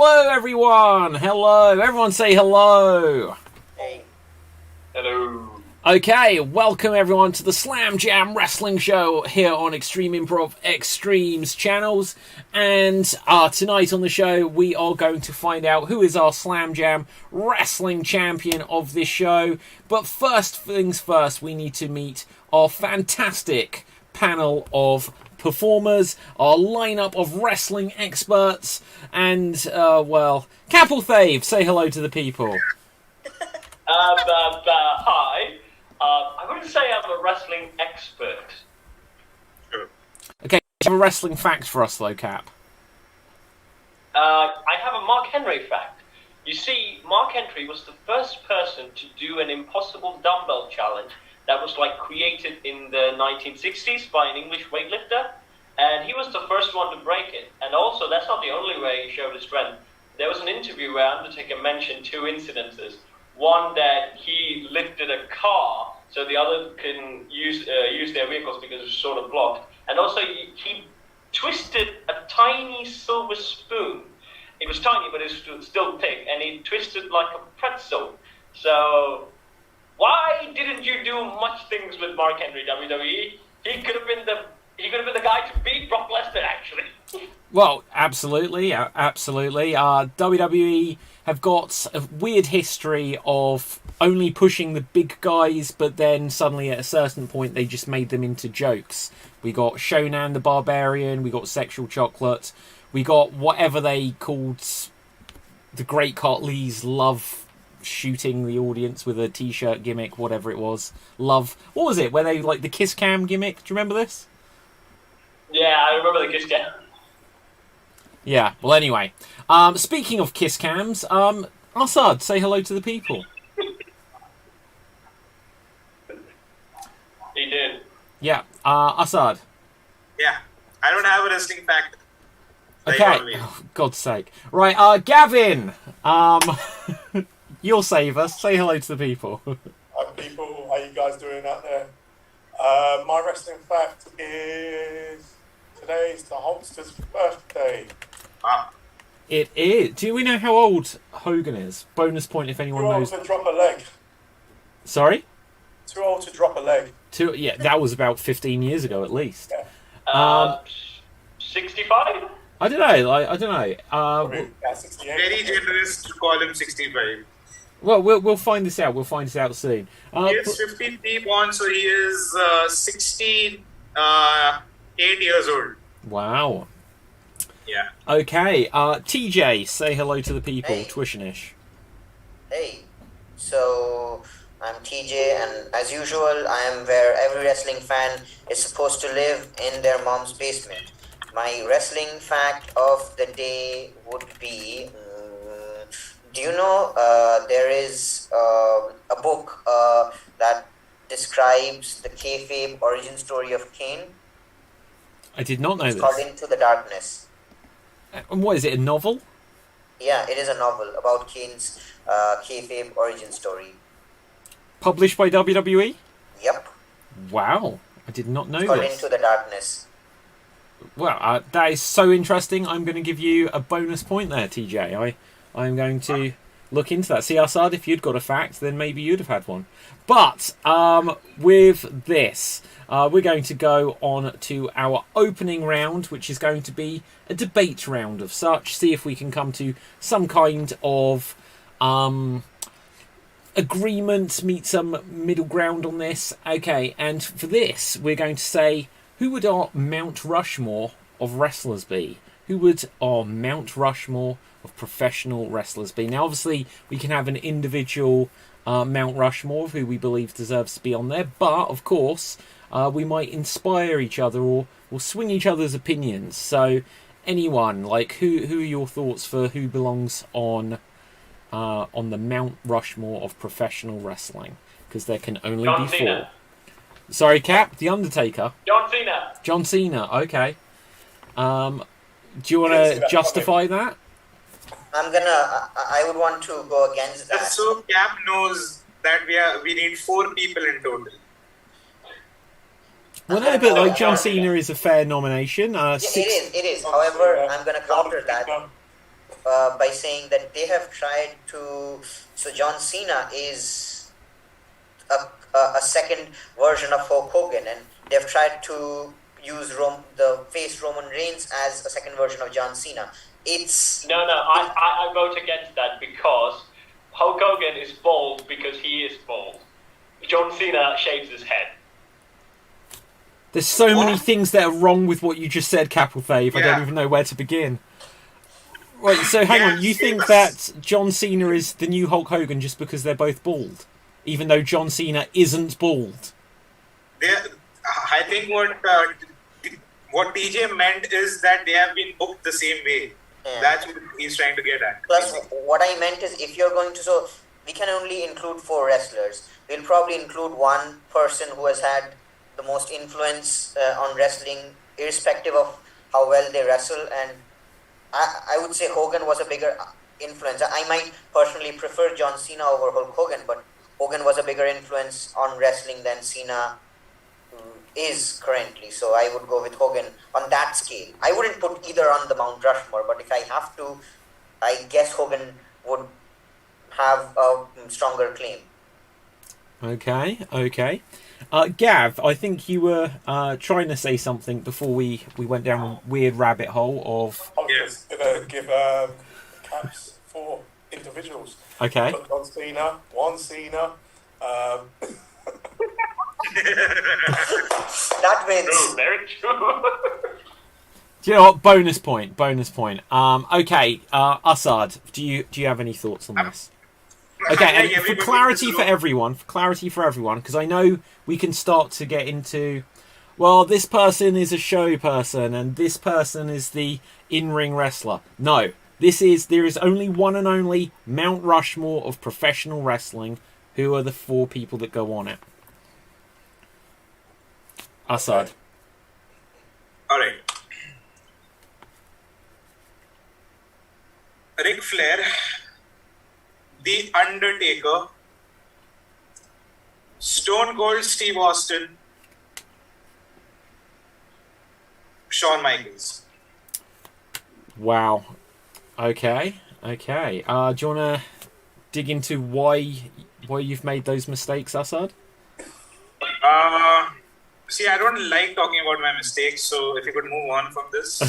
Hello, everyone. Hello. Everyone say hello. Hey. Hello. Okay, welcome everyone to the Slam Jam Wrestling Show here on Extreme Improv XStreamed channels. And tonight on the show, we are going to find out who is our Slam Jam Wrestling Champion of this show. But first things first, we need to meet our fantastic panel of performers, our lineup of wrestling experts, and, Capelthave, say hello to the people. Hi. I wouldn't say I'm a wrestling expert. Okay, you have a wrestling fact for us though, Cap. I have a Mark Henry fact. You see, Mark Henry was the first person to do an impossible dumbbell challenge that was created in the 1960s by an English weightlifter, and he was the first one to break it. And also, that's not the only way he showed his strength. There was an interview where Undertaker mentioned two incidences. One, that he lifted a car so the other can use their vehicles because it's sort of blocked. And also, he twisted a tiny silver spoon. It was tiny, but it was still thick, and he twisted like a pretzel. So, why didn't you do much things with Mark Henry, WWE? He could have been the guy to beat Brock Lesnar, actually. Well, absolutely. WWE have got a weird history of only pushing the big guys, but then suddenly at a certain point they just made them into jokes. We got Shonan the Barbarian, we got Sexual Chocolate, we got whatever they called the Great Khali's love shooting the audience with a t-shirt gimmick, whatever it was. Love, what was it, where they the kiss cam gimmick? Do you remember this? Yeah, I remember the kiss cam. Yeah, well anyway. Speaking of kiss cams, Assad, say hello to the people. He did. Yeah, Assad. Yeah, I don't have a wrestling fact. Okay, oh, God's sake. Right, Gavin, you'll save us. Say hello to the people. Hi people, how you guys doing out there? My wrestling fact is today's the Hulkster's birthday. Ah. It is. Do we know how old Hogan is? Bonus point if anyone knows. Too old to drop a leg. Sorry? Too old to drop a leg. Yeah, that was about 15 years ago at least. Yeah. 65? I don't know. I don't know. Yeah, 68. Very generous to call him 65. Well, we'll find this out. We'll find this out soon. He is 53 born, so he is 68 years old. Wow. Yeah. Okay. TJ, say hello to the people. Hey. Twishinish. Hey, so I'm TJ, and as usual, I am where every wrestling fan is supposed to live, in their mom's basement. My wrestling fact of the day would be, do you know there is a book that describes the kayfabe origin story of Kane? I did not know It's this. called Into the Darkness. And what is it? A novel? Yeah, it is a novel about Kane's kayfabe origin story. Published by WWE? Yep. Wow. I did not know It's called this. Into the Darkness. Well, that is so interesting. I'm going to give you a bonus point there, TJ. I'm going to look into that. See, Assad, if you'd got a fact, then maybe you'd have had one. But with this, we're going to go on to our opening round, which is going to be a debate round of such. See if we can come to some kind of agreement, meet some middle ground on this. Okay, and for this, we're going to say, who would our Mount Rushmore of wrestlers be? Who would our Mount Rushmore of professional wrestlers be? Now, obviously, we can have an individual Mount Rushmore of who we believe deserves to be on there, but, of course, we might inspire each other or swing each other's opinions. So, anyone, who are your thoughts for who belongs on the Mount Rushmore of professional wrestling? Because there can only John be Cena. 4. Sorry, Cap? The Undertaker? John Cena. John Cena, okay. Do you want to justify that? I would want to go against that. So Cap knows that we need 4 people in total. Well, no, but John Cena is a fair nomination. It is. However, I'm going to counter that. off by saying that they have tried to. So John Cena is a second version of Hulk Hogan, and they've tried to use the face Roman Reigns as a second version of John Cena. I vote against that because Hulk Hogan is bald because he is bald. John Cena shaves his head. There's so many things that are wrong with what you just said, Capital Fave. I don't even know where to begin. Right, so hang on. You think that John Cena is the new Hulk Hogan just because they're both bald? Even though John Cena isn't bald? I think what TJ meant is that they have been booked the same way. Yeah. That's what he's trying to get at. Plus, what I meant is if you're going to... So, we can only include 4 wrestlers. We'll probably include one person who has had the most influence on wrestling, irrespective of how well they wrestle. And I would say Hogan was a bigger influence. I might personally prefer John Cena over Hulk Hogan, but Hogan was a bigger influence on wrestling than Cena is currently. So I would go with Hogan on that scale. I wouldn't put either on the Mount Rushmore, but if I have to, I guess Hogan would have a stronger claim. Okay. Gav, I think you were trying to say something before we went down a weird rabbit hole of... I was going to give caps for individuals. Okay. John Cena, one Cena. That wins. True, very true. Do you know what? Bonus point. Okay, Assad, do you have any thoughts on this? Okay, and for clarity for everyone, because I know we can start to get into, well, this person is a show person and this person is the in-ring wrestler. No, there is only one and only Mount Rushmore of professional wrestling. Who are the 4 people that go on it? Assad. All right. Ric Flair, The Undertaker, Stone Cold Steve Austin, Shawn Michaels. Wow. Okay. Do you want to dig into why you've made those mistakes, Assad? See, I don't like talking about my mistakes, so if you could move on from this, I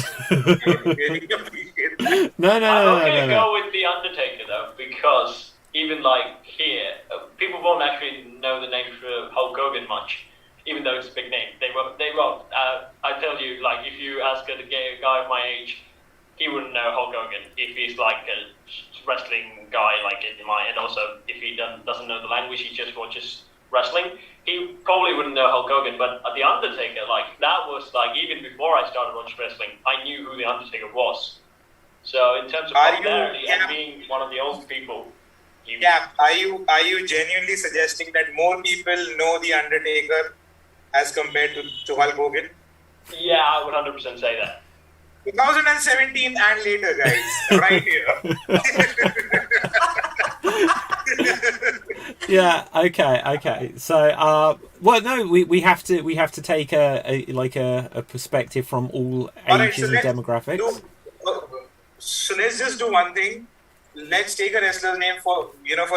really appreciate that. No. I'm going to go with The Undertaker, though, because even like here, people won't actually know the name for Hulk Hogan much, even though it's a big name. They won't. I tell you, like, if you ask a guy of my age, he wouldn't know Hulk Hogan if he's like a wrestling guy, like in my, and also if he doesn't know the language, he just watches wrestling. He probably wouldn't know Hulk Hogan, but The Undertaker, like, that was like, even before I started watching wrestling, I knew who The Undertaker was. So in terms of popularity and being one of the old people, are you genuinely suggesting that more people know The Undertaker as compared to Hulk Hogan? Yeah, I would 100% say that. 2017 and later, guys, right here. Yeah. Okay. So, well, no, we have to take a perspective from all ages and demographics. So let's just do one thing. Let's take a wrestler's name for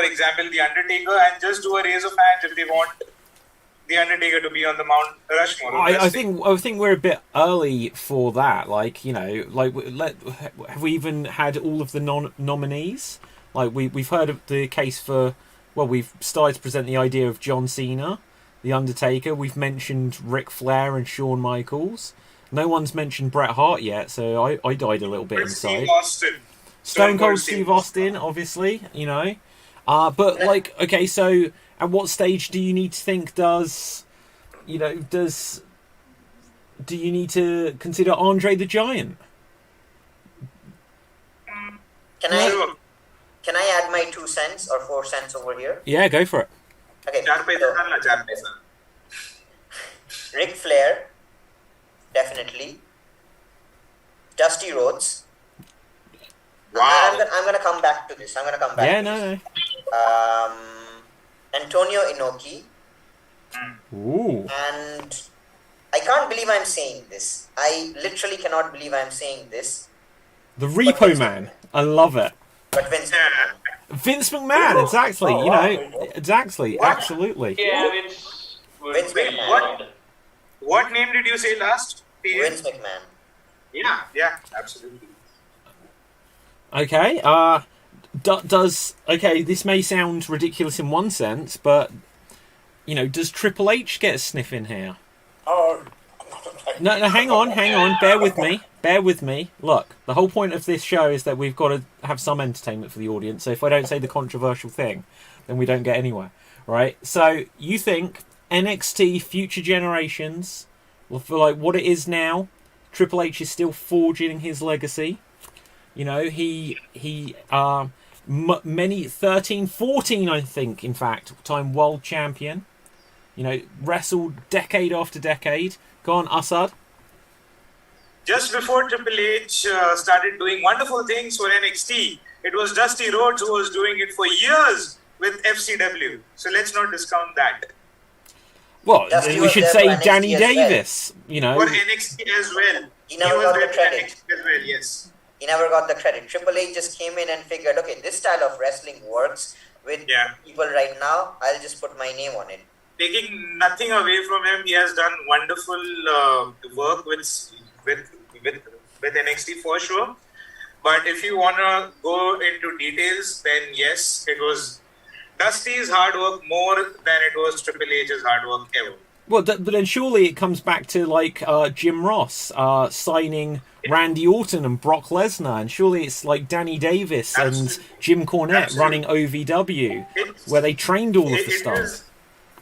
example, The Undertaker, and just do a raise of hands if they want The Undertaker to be on the Mount Rushmore. I think we're a bit early for that. Like, have we even had all of the nominees? Like, we've heard of the case for. Well, we've started to present the idea of John Cena, The Undertaker. We've mentioned Ric Flair and Shawn Michaels. No one's mentioned Bret Hart yet, so I died a little bit inside. Steve Austin. Stone Cold Steve Austin, obviously, But, like, okay, so at what stage do you need to think do you need to consider Andre the Giant? Can I add my 2 cents or 4 cents over here? Yeah, go for it. Okay. Ric Flair, definitely. Dusty Rhodes. Wow. I'm gonna come back to this. Yeah, no. Antonio Inoki. Ooh. And I can't believe I'm saying this. I literally cannot believe I'm saying this. The Repo Man. I love it. But Vince. Vince McMahon, exactly. Oh, you wow, know, there you go. exactly, What? absolutely. Yeah, Vince. Vince Wait, McMahon. what name did you say last? Vince McMahon. Yeah, absolutely. Okay. Okay? This may sound ridiculous in one sense, but you know, does Triple H get a sniff in here? Oh, No, hang on. Bear with me. Look, the whole point of this show is that we've got to have some entertainment for the audience. So if I don't say the controversial thing, then we don't get anywhere, right? So you think NXT Future Generations, well, for like what it is now, Triple H is still forging his legacy. You know, many 13, 14, I think, in fact, time world champion. You know, wrestled decade after decade. Go on, Assad. Just before Triple H started doing wonderful things for NXT, it was Dusty Rhodes who was doing it for years with FCW. So let's not discount that. Well, Dusty we was should there say for NXT Danny as well. Davis. You know, For NXT as well. He never was got the there for credit. NXT as well, yes. He never got the credit. Triple H just came in and figured, okay, this style of wrestling works with people right now. I'll just put my name on it. Taking nothing away from him, he has done wonderful work with NXT for sure. But if you want to go into details, then yes, it was Dusty's hard work more than it was Triple H's hard work ever. well, but then surely it comes back to like Jim Ross signing Randy Orton and Brock Lesnar, and surely it's like Danny Davis and Jim Cornette running OVW, where they trained all of the stars.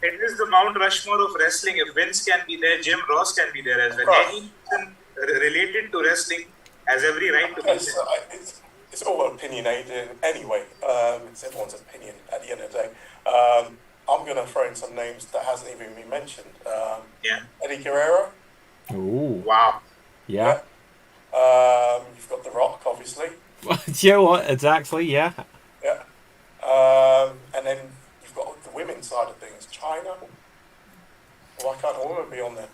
It is the Mount Rushmore of wrestling. If Vince can be there, Jim Ross can be there as well. Any person related to wrestling has every right to be there. it's all opinionated anyway. It's everyone's opinion at the end of the day. I'm going to throw in some names that hasn't even been mentioned. Eddie Guerrero. Ooh, Wow. yeah. You've got The Rock, obviously. You know what? Exactly. Yeah. Yeah. And then you've got the women's side of things. China. Why can't a woman be on there?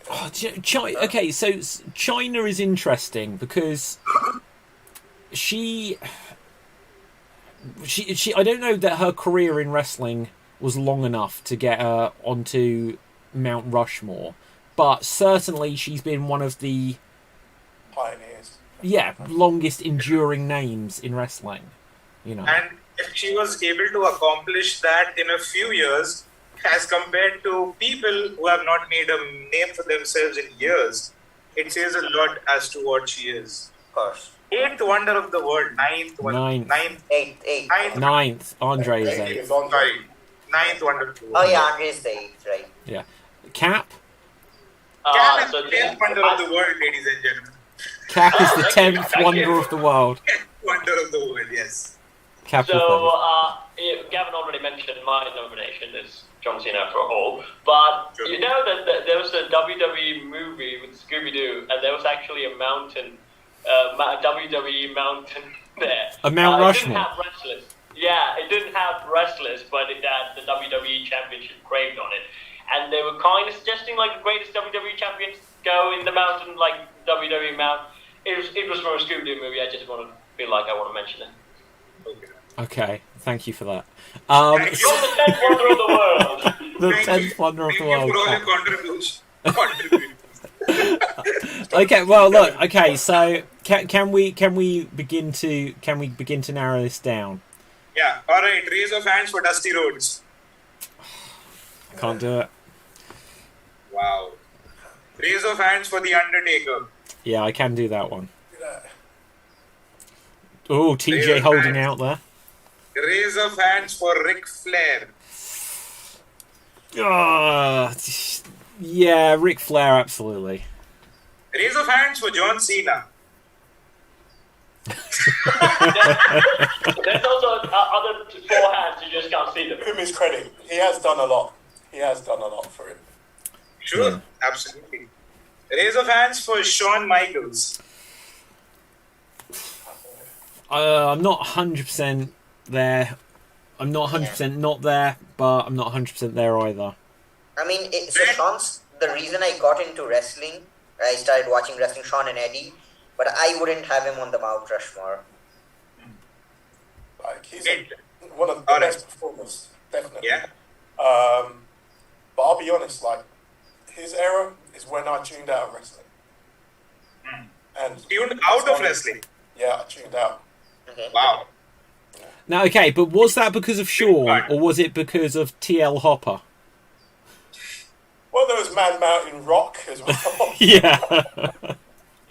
Oh, China. Okay, so China is interesting because she. I don't know that her career in wrestling was long enough to get her onto Mount Rushmore, but certainly she's been one of the Pioneers. longest enduring names in wrestling. You know, And if she was able to accomplish that in a few years, as compared to people who have not made a name for themselves in years, it says a lot as to what she is. Of course. Eighth wonder of the world, ninth Ninth. Andre is Eighth. eighth. Sorry, ninth wonder of the world. Oh yeah, Andre's the 8th, right? Yeah. Cap. Cap is So the 10th wonder of the world, ladies and gentlemen. Cap is the thank you, 10th thank wonder you. of the world. Wonder of the world, yes. Cap. So, Gavin already mentioned my nomination is John Cena for a whole, but you know that there was a WWE movie with Scooby-Doo, and there was actually a mountain, WWE mountain there. A Mount It Rushmore. didn't have wrestlers. Yeah, it didn't have wrestlers, but it had the WWE Championship engraved on it. And they were kind of suggesting like the greatest WWE champions go in the mountain, like WWE Mount. It was from a Scooby-Doo movie. I just want to feel like I want to mention it. Okay, thank you for that. Thank You're the 10th wonder of the world. The Thank 10th wonder of the Thank you world. for all your contributions. Okay, well, look. Okay, so can we begin to narrow this down? Yeah, alright, raise of hands for Dusty Rhodes. I can't do it. Wow. Raise of hands for The Undertaker. Yeah, I can do that one. Yeah. Oh, TJ Raise of holding hands. out there. Raise of hands for Ric Flair. Yeah, Ric Flair, absolutely. Raise of hands for John Cena. There's also other 4 hands, you just can't see them. Give him his credit. He has done a lot. He has done a lot for it. Sure, Yeah. absolutely. Raise of hands for Shawn Michaels. I'm not 100% there. I'm not 100% not there, but I'm not 100% there either. I mean, so Sean's the reason I got into wrestling. I started watching wrestling. Sean and Eddie but I wouldn't have him on the Mount Rushmore. Like, he's one of the best performers, definitely. Yeah. But I'll be honest, like, his era is when I tuned out of wrestling. And tuned out of wrestling? Yeah, I tuned out. Okay. Wow. Now, okay, but was that because of Shawn, or was it because of TL Hopper? Well, there was Man Mountain Rock as well. Yeah.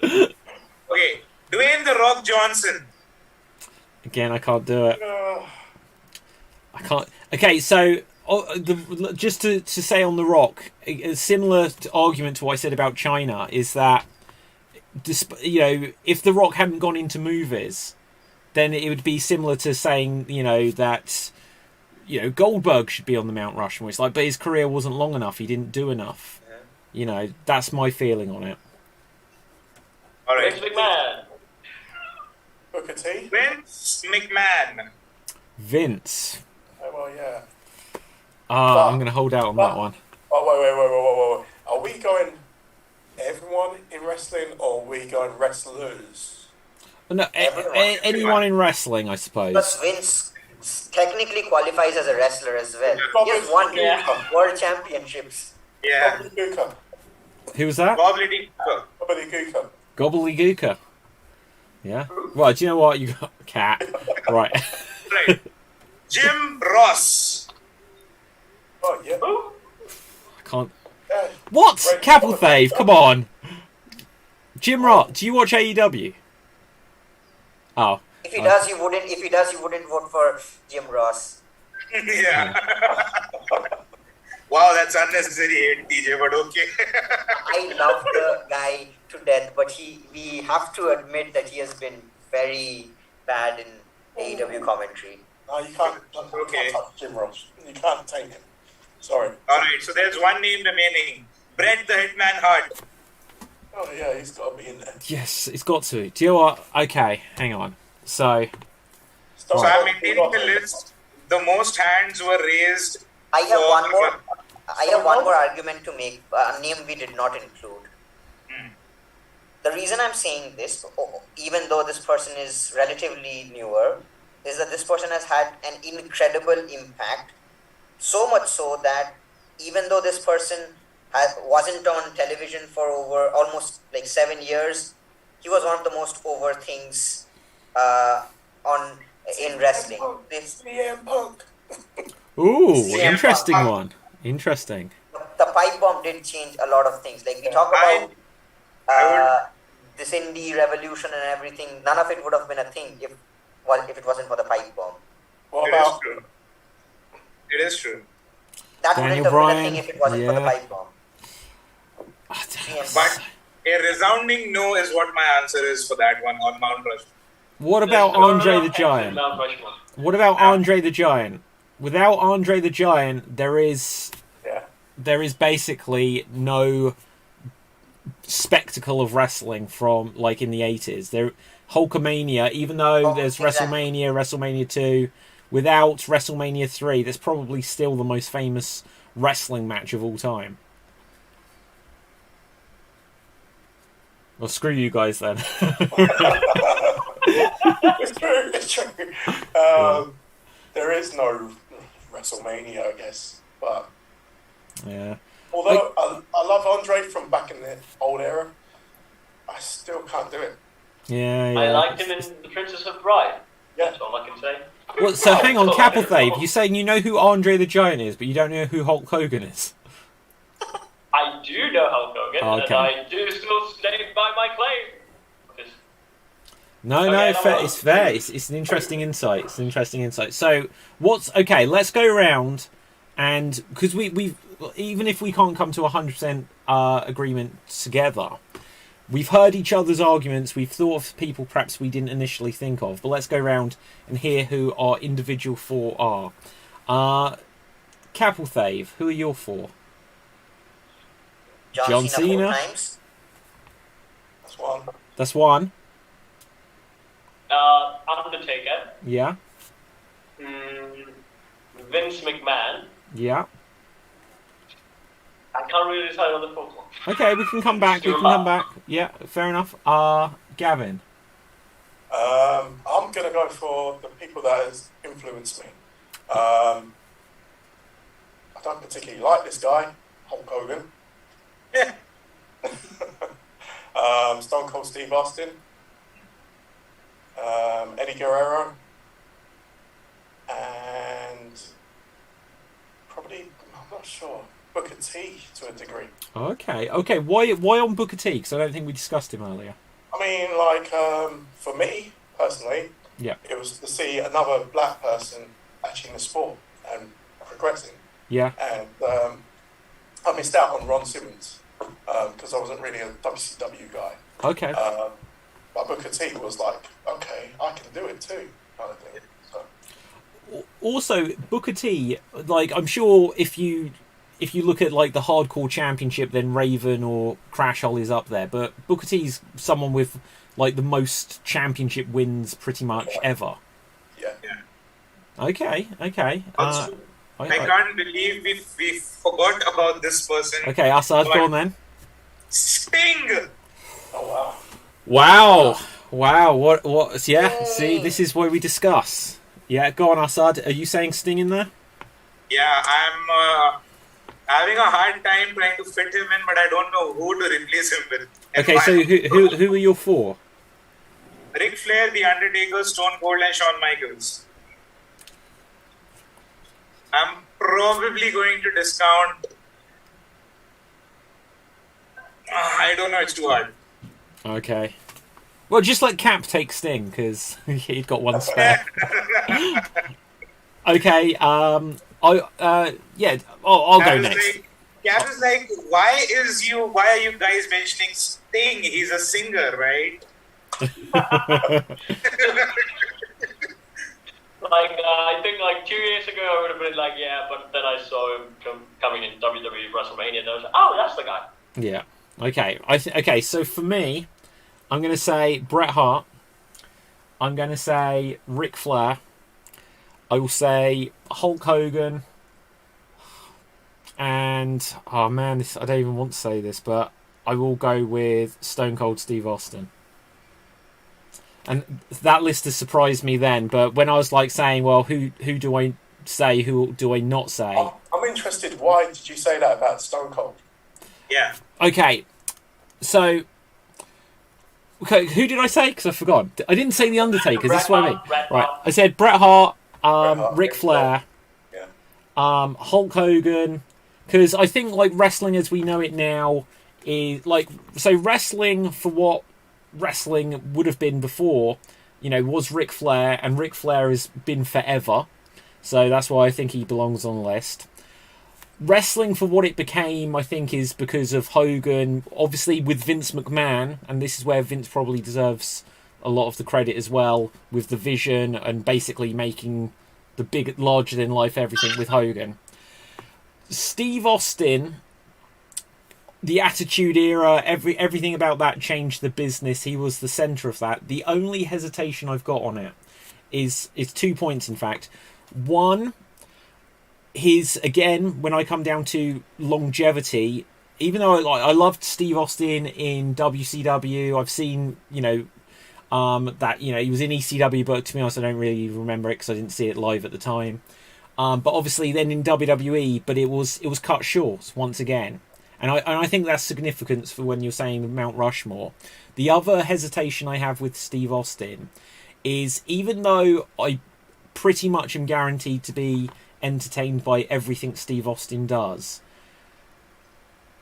Okay, Dwayne The Rock Johnson. Again, I can't do it. I can't. Okay, so just to say on The Rock, a similar argument to what I said about China is that, you know, if The Rock hadn't gone into movies, then it would be similar to saying, you know, that, you know, Goldberg should be on the Mount Rushmore. It's like, but his career wasn't long enough. He didn't do enough. You know, that's my feeling on it. All right. Vince McMahon. Booker T? Vince McMahon. Vince. Oh, well, yeah. I'm going to hold out on that one. Oh, wait. Are we going everyone in wrestling, or are we going wrestlers? No, anyone in wrestling, I suppose. Because Vince technically qualifies as a wrestler as well. He has won world championships. Yeah. Gobbledygooker. Who was that? Gobbledygooker. Gobbledygooker. Yeah. Well, do you know what? You got cat. Right. Right. Jim Ross. Oh, yeah. I can't. Yeah. What? Right. Capelthave, come on. Jim Ross, do you watch AEW? Oh. If he does, you wouldn't. If he does, you wouldn't vote for Jim Ross. Yeah. Wow, that's unnecessary hate, TJ, but okay. I love the guy to death, but we have to admit that he has been very bad in AEW commentary. No, you can't. You can't touch Jim Ross. You can't take him. Sorry. All right, so there's one name remaining. Bret the Hitman Hart. Oh, yeah, he's got to be in there. Yes, it's got to. Do you know what? Okay, hang on. So I'm maintaining the list. The most hands were raised. I have one more argument to make. A name we did not include. The reason I'm saying this, even though this person is relatively newer, is that this person has had an incredible impact. So much so that even though this person wasn't on television for over almost like 7 years, he was one of the most over things in wrestling. CM Punk. ooh, CM interesting Punk. one. Interesting. The pipe bomb did change a lot of things. Like we talk about this indie revolution and everything. None of it would have been a thing if it wasn't for the pipe bomb. What about? It is true. That Daniel wouldn't have Bryan, been a thing if it wasn't for the pipe bomb. But a resounding no is what my answer is for that one on Mount Rushmore. What about Andre the Giant? Mount Rushmore. What about Andre the Giant? Without Andre the Giant, there is basically no spectacle of wrestling from like in the 80s. There, Hulkamania, even though there's WrestleMania, WrestleMania 2, without WrestleMania 3, that's probably still the most famous wrestling match of all time. Well, screw you guys then. It's true. There is no WrestleMania, I guess, but Yeah. although I love Andre from back in the old era, I still can't do it. Yeah. I liked him in The Princess of Bride. Yeah. That's all I can say. Well, so hang on, Capelthave, you're saying you know who Andre the Giant is, but you don't know who Hulk Hogan is? I do know Hulk Hogan, Okay. and I do still stand by my claim. No, it's fair. It's an interesting insight. It's an interesting insight. So, okay? Let's go around, and because we even if we can't come to 100% agreement together, we've heard each other's arguments. We've thought of people perhaps we didn't initially think of. But let's go around and hear who our individual four are. Capelthave, who are your four? John Cena. 4 times. That's one. That's one. Undertaker. Yeah. Vince McMahon. Yeah. I can't really decide on the fourth one. Okay, we can come back. We can come back. Yeah, fair enough. Gavin? I'm going to go for the people that has influenced me. I don't particularly like this guy, Hulk Hogan. Yeah. Stone Cold Steve Austin. Eddie Guerrero. And probably, I'm not sure, Booker T to a degree. Okay. Why on Booker T? Because I don't think we discussed him earlier. I mean, like, for me, personally, Yeah. it was to see another black person actually in the sport and progressing. Yeah. And I missed out on Ron Simmons because I wasn't really a WCW guy. Okay. But Booker T was like, okay, I can do it too, kind of thing. So. Also, Booker T, like, I'm sure if you look at like the hardcore championship, then Raven or Crash Holly's up there. But Booker T's someone with like the most championship wins pretty much ever. Yeah. Okay. Also, I can't believe we forgot about this person. Okay, Assad, go on then. Sting! Oh, wow. Wow. What? Yeah. See, this is what we discuss. Yeah. Go on, Assad. Are you saying Sting in there? Yeah, I'm having a hard time trying to fit him in, but I don't know who to replace him with. Okay, so who are your four? Ric Flair, The Undertaker, Stone Cold, and Shawn Michaels. I'm probably going to discount. I don't know, it's too hard. Okay. Well, just let Cap take Sting because he'd got one spare. Okay. I'll go next. Cap is like, why are you guys mentioning Sting? He's a singer, right? I think 2 years ago I would have been like, yeah, but then I saw him coming in WWE WrestleMania, and I was like, oh, that's the guy. Yeah. Okay. Okay. So for me, I'm going to say Bret Hart. I'm going to say Ric Flair. I will say Hulk Hogan. And oh man, I don't even want to say this, but I will go with Stone Cold Steve Austin. And that list has surprised me then, but when I was like saying, well, who do I say, who do I not say? I'm interested, why did you say that about Stone Cold? Yeah. Okay, so who did I say? Because I forgot. I didn't say The Undertaker. This is what I mean. Right, I said Bret Hart, Ric Flair, Hulk Hogan, because I think like wrestling as we know it now is like, so wrestling for what wrestling would have been before, was Ric Flair, and Ric Flair has been forever, so that's why I think he belongs on the list. Wrestling for what it became, I think, is because of Hogan, obviously with Vince McMahon, and this is where Vince probably deserves a lot of the credit as well, with the vision and basically making the big, larger than life everything with Hogan. Steve Austin, the Attitude Era, everything about that changed the business. He was the centre of that. The only hesitation I've got on it is 2 points, in fact. One, again, when I come down to longevity, even though I loved Steve Austin in WCW, I've seen, that, he was in ECW, but to be honest, I don't really remember it because I didn't see it live at the time. But obviously then in WWE, but it was cut short once again. And I think that's significant for when you're saying Mount Rushmore. The other hesitation I have with Steve Austin is, even though I pretty much am guaranteed to be entertained by everything Steve Austin does,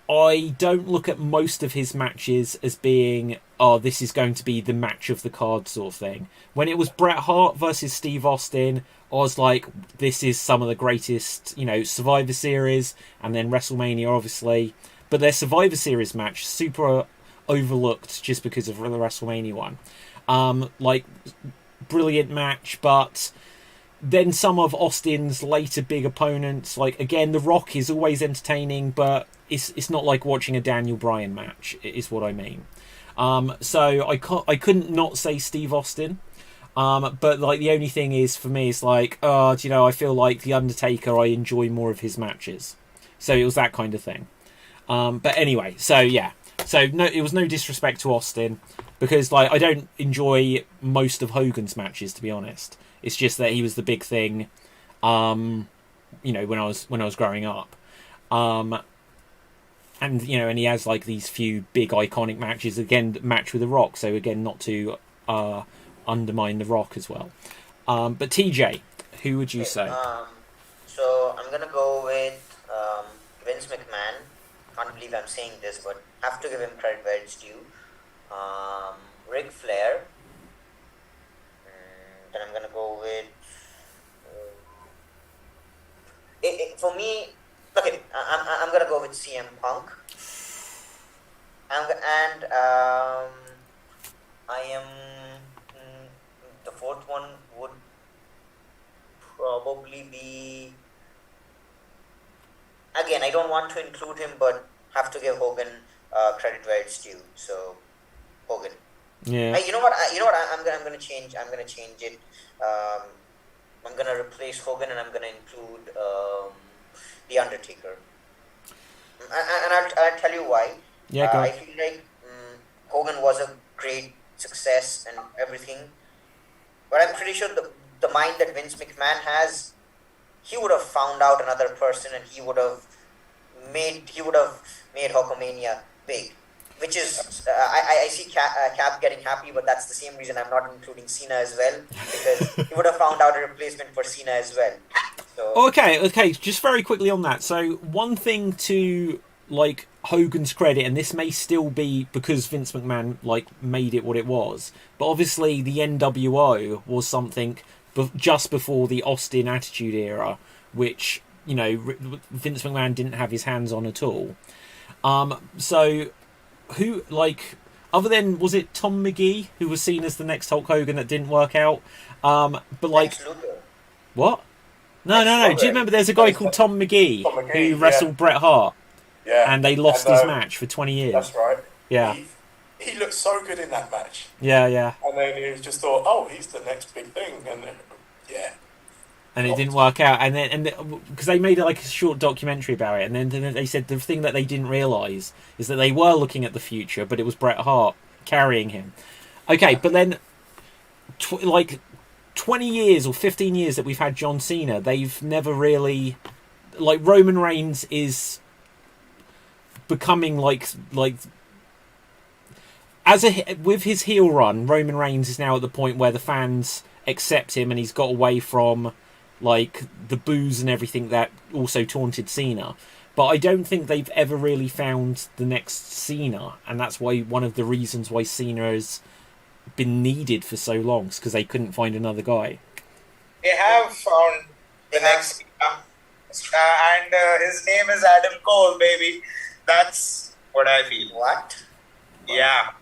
I don't look at most of his matches as being, this is going to be the match of the card sort of thing. When it was Bret Hart versus Steve Austin, I was like, this is some of the greatest, Survivor Series, and then WrestleMania, obviously. But their Survivor Series match, super overlooked just because of the WrestleMania one. Brilliant match, but then some of Austin's later big opponents, like, again, The Rock is always entertaining, but it's not like watching a Daniel Bryan match, is what I mean. So I couldn't not say Steve Austin. But like the only thing is for me, it's like, I feel like The Undertaker, I enjoy more of his matches. So it was that kind of thing. But anyway, so yeah. So no, it was no disrespect to Austin, because like I don't enjoy most of Hogan's matches, to be honest. It's just that he was the big thing, when I was growing up, and and he has like these few big iconic matches. Again, match with The Rock, so again not to undermine The Rock as well. But TJ, who would you say? So I'm gonna go with Vince McMahon. Can't believe I'm saying this, but have to give him credit where it's due. Ric Flair. Then I'm gonna go with. For me, okay, I'm gonna go with CM Punk. And I am the fourth one would probably be. Again, I don't want to include him, but have to give Hogan credit where it's due. So, Hogan. Yeah. You know what? I'm gonna change. I'm gonna change it. I'm gonna replace Hogan, and I'm gonna include the Undertaker. And I'll tell you why. Yeah. Go. I feel like Hogan was a great success and everything, but I'm pretty sure the mind that Vince McMahon has, he would have found out another person, and he would have made Hulkamania big. Which is, I see Cap getting happy, but that's the same reason I'm not including Cena as well, because he would have found out a replacement for Cena as well. So. Okay, just very quickly on that. So one thing to like Hogan's credit, and this may still be because Vince McMahon like made it what it was, but obviously the NWO was something just before the Austin Attitude Era, which Vince McMahon didn't have his hands on at all. So who, like, other than, was it Tom McGee who was seen as the next Hulk Hogan that didn't work out? But like, what? No. Do you remember there's a guy called Tom McGee who wrestled Bret Hart? Yeah. And they lost his match for 20 years. That's right. Yeah. He looked so good in that match. Yeah. And then you just thought, oh, he's the next big thing. And yeah. And it didn't work out, and because they made like a short documentary about it, and then they said the thing that they didn't realise is that they were looking at the future, but it was Bret Hart carrying him. Okay, but then, 20 years or 15 years that we've had John Cena, they've never really, like, Roman Reigns is becoming like with his heel run, Roman Reigns is now at the point where the fans accept him, and he's got away from like the booze and everything that also taunted Cena. But I don't think they've ever really found the next Cena, and that's why one of the reasons why Cena has been needed for so long is because they couldn't find another guy. They have found the next Cena, and his name is Adam Cole, baby. That's what I feel. What? Yeah.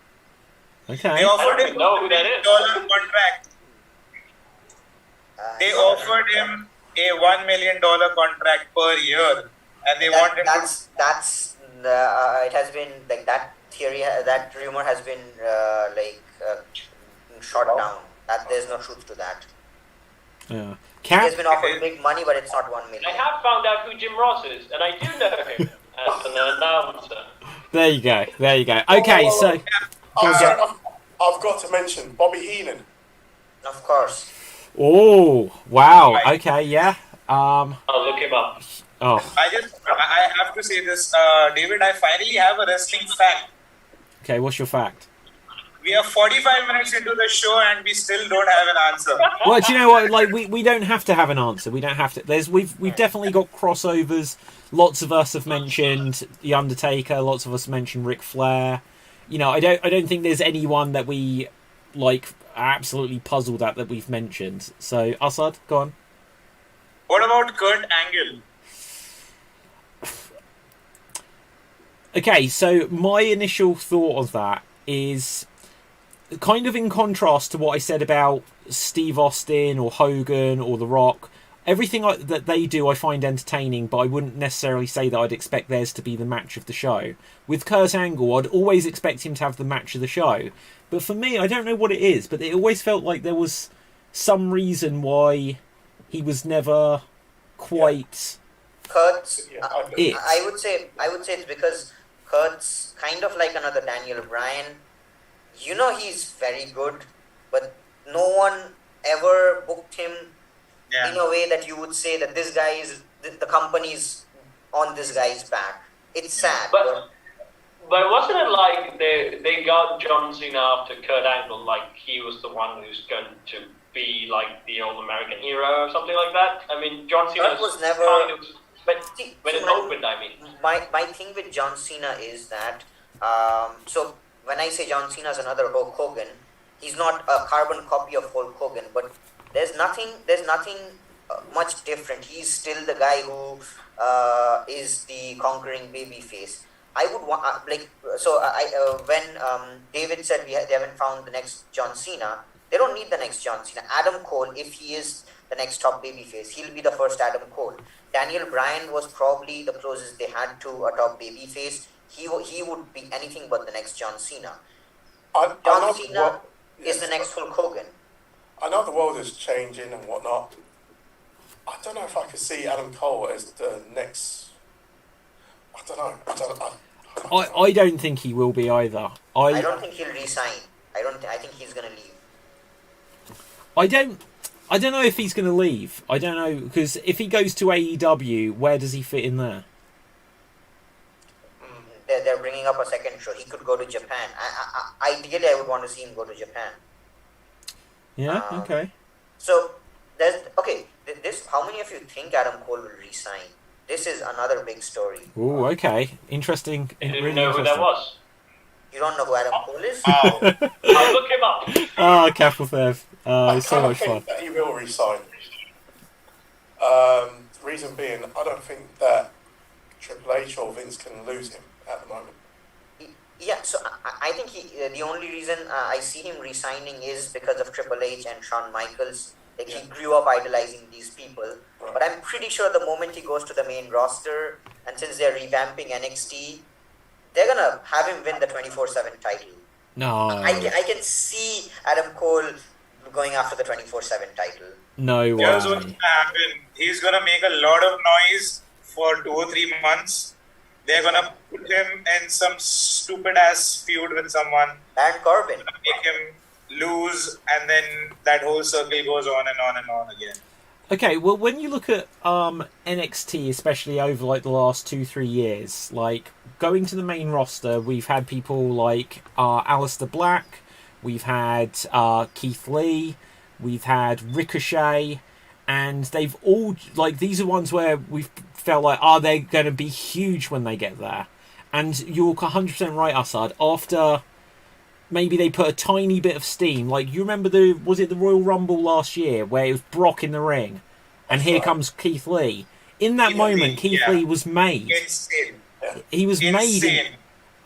Okay. They offered him know who that is. $1 contract. They offered him a $1 million contract per year, and they want him it has been like that theory, that rumor has been shot down. That there's no truth to that. Yeah. He has been offered big money, but it's not $1 million. I have found out who Jim Ross is, and I do know him as an announcer. There you go. Okay, so I've got to mention Bobby Heenan. Of course. oh wow, okay, yeah. I'll look him up. Oh, I have to say this, David. I finally have a wrestling fact. okay. What's your fact? We are 45 minutes into the show, and we still don't have an answer. Well, do you know what? Like, we don't have to have an answer. We don't have to. We've definitely got crossovers. Lots of us have mentioned The Undertaker. Lots of us mentioned Ric Flair. I don't think there's anyone that we like are absolutely puzzled at that we've mentioned. So, Assad, go on. What about Kurt Angle? Okay, so my initial thought of that is kind of in contrast to what I said about Steve Austin or Hogan or The Rock. Everything that they do I find entertaining, but I wouldn't necessarily say that I'd expect theirs to be the match of the show. With Kurt Angle, I'd always expect him to have the match of the show. But for me, I don't know what it is, but it always felt like there was some reason why he was never quite Kurt's. it. I would say it's because Kurt's kind of like another Daniel Bryan. you know he's very good, but no one ever booked him in a way that you would say that this guy is the company's on this guy's back. It's sad, but wasn't it like they got John Cena after Kurt Angle, like he was the one who's going to be like the old American hero or something like that? I mean, John Cena was never. Kind of, when it opened, I mean. My thing with John Cena is that so when I say John Cena is another Hulk Hogan, he's not a carbon copy of Hulk Hogan, but there's nothing much different. He's still the guy who is the conquering babyface. I would want when David said they haven't found the next John Cena, they don't need the next John Cena. Adam Cole, if he is the next top babyface, he'll be the first Adam Cole. Daniel Bryan was probably the closest they had to a top babyface. He would be anything but the next John Cena. John Cena is the next Hulk Hogan. I know the world is changing and whatnot. I don't know if I could see Adam Cole as the next. I don't know. I don't think he will be either. I don't think he'll resign. I think he's going to leave. I don't know if he's going to leave. I don't know, because if he goes to AEW, where does he fit in there? They're bringing up a second show. He could go to Japan. Ideally, I would want to see him go to Japan. Yeah. Okay. So this. How many of you think Adam Cole will resign? This is another big story. Oh, okay. Interesting. You didn't really know who that was? You don't know who Adam Cole is? I'll look him up. Capital Theft. It's so much fun. That he will resign. Reason being, I don't think that Triple H or Vince can lose him at the moment. Yeah, so I think the only reason I see him resigning is because of Triple H and Shawn Michaels. He grew up idolizing these people. Right. But I'm pretty sure the moment he goes to the main roster, and since they're revamping NXT, they're going to have him win the 24/7 title. No. I can see Adam Cole going after the 24/7 title. No way. Here's what's going to happen. He's going to make a lot of noise for 2 or 3 months. They're going to put him in some stupid-ass feud with someone. Baron Corbin. Make him lose, and then that whole circle goes on and on and on again. Okay, well, when you look at NXT, especially over like the last 2-3 years, like going to the main roster, we've had people like Aleister Black, we've had Keith Lee, we've had Ricochet, and they've all like these are ones where we've felt like are they going to be huge when they get there? And you're 100% right, Assad. After maybe they put a tiny bit of steam. Like, you remember was it the Royal Rumble last year where it was Brock in the ring? And here comes Keith Lee. In that moment, Keith Lee was made. Insane. He was made.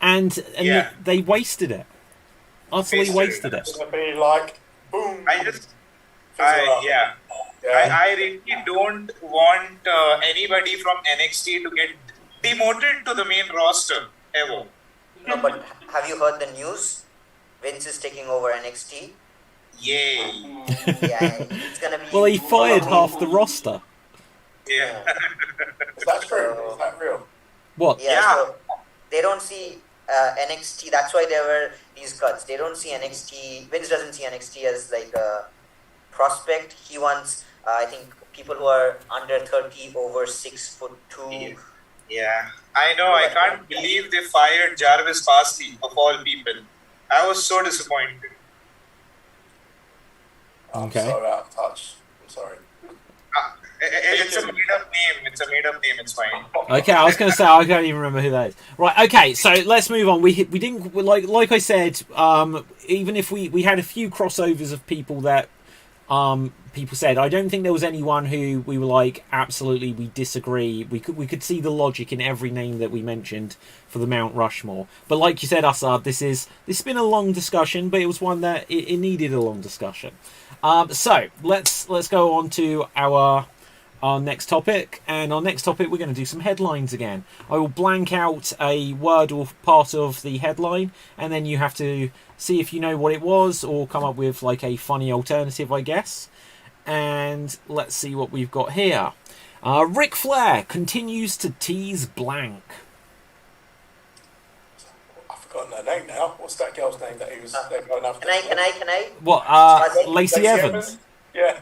And they wasted it. Utterly wasted it. It's going to be like, boom. I really don't want anybody from NXT to get demoted to the main roster, ever. No, but have you heard the news? Vince is taking over NXT. Yay. It's gonna be. Well, he fired half the roster. Yeah. Is that true? Is that real? What? Yeah. So they don't see NXT. That's why there were these cuts. They don't see NXT. Vince doesn't see NXT as like a prospect. He wants, I think, people who are under 30, over 6'2". Yeah. I know. I can't believe they fired Jarvis Fasty, of all people. I was so disappointed. I'm so out of touch. I'm sorry. It's a made-up name. It's fine. Okay, I was going to say I can't even remember who that is. Right. Okay, so let's move on. We didn't like I said. Even if we had a few crossovers of people that people said, I don't think there was anyone who we were like absolutely we disagree. We could see the logic in every name that we mentioned for the Mount Rushmore. But like you said, Assad, this has been a long discussion, but it was one that it needed a long discussion. So let's go on to our next topic, and our next topic we're going to do some headlines again. I will blank out a word or part of the headline, and then you have to see if you know what it was or come up with like a funny alternative, I guess. And let's see what we've got here. Ric Flair continues to tease blank. I've forgotten her name now. What's that girl's name that he was going after? Can I? What? Lacey Evans. Yeah.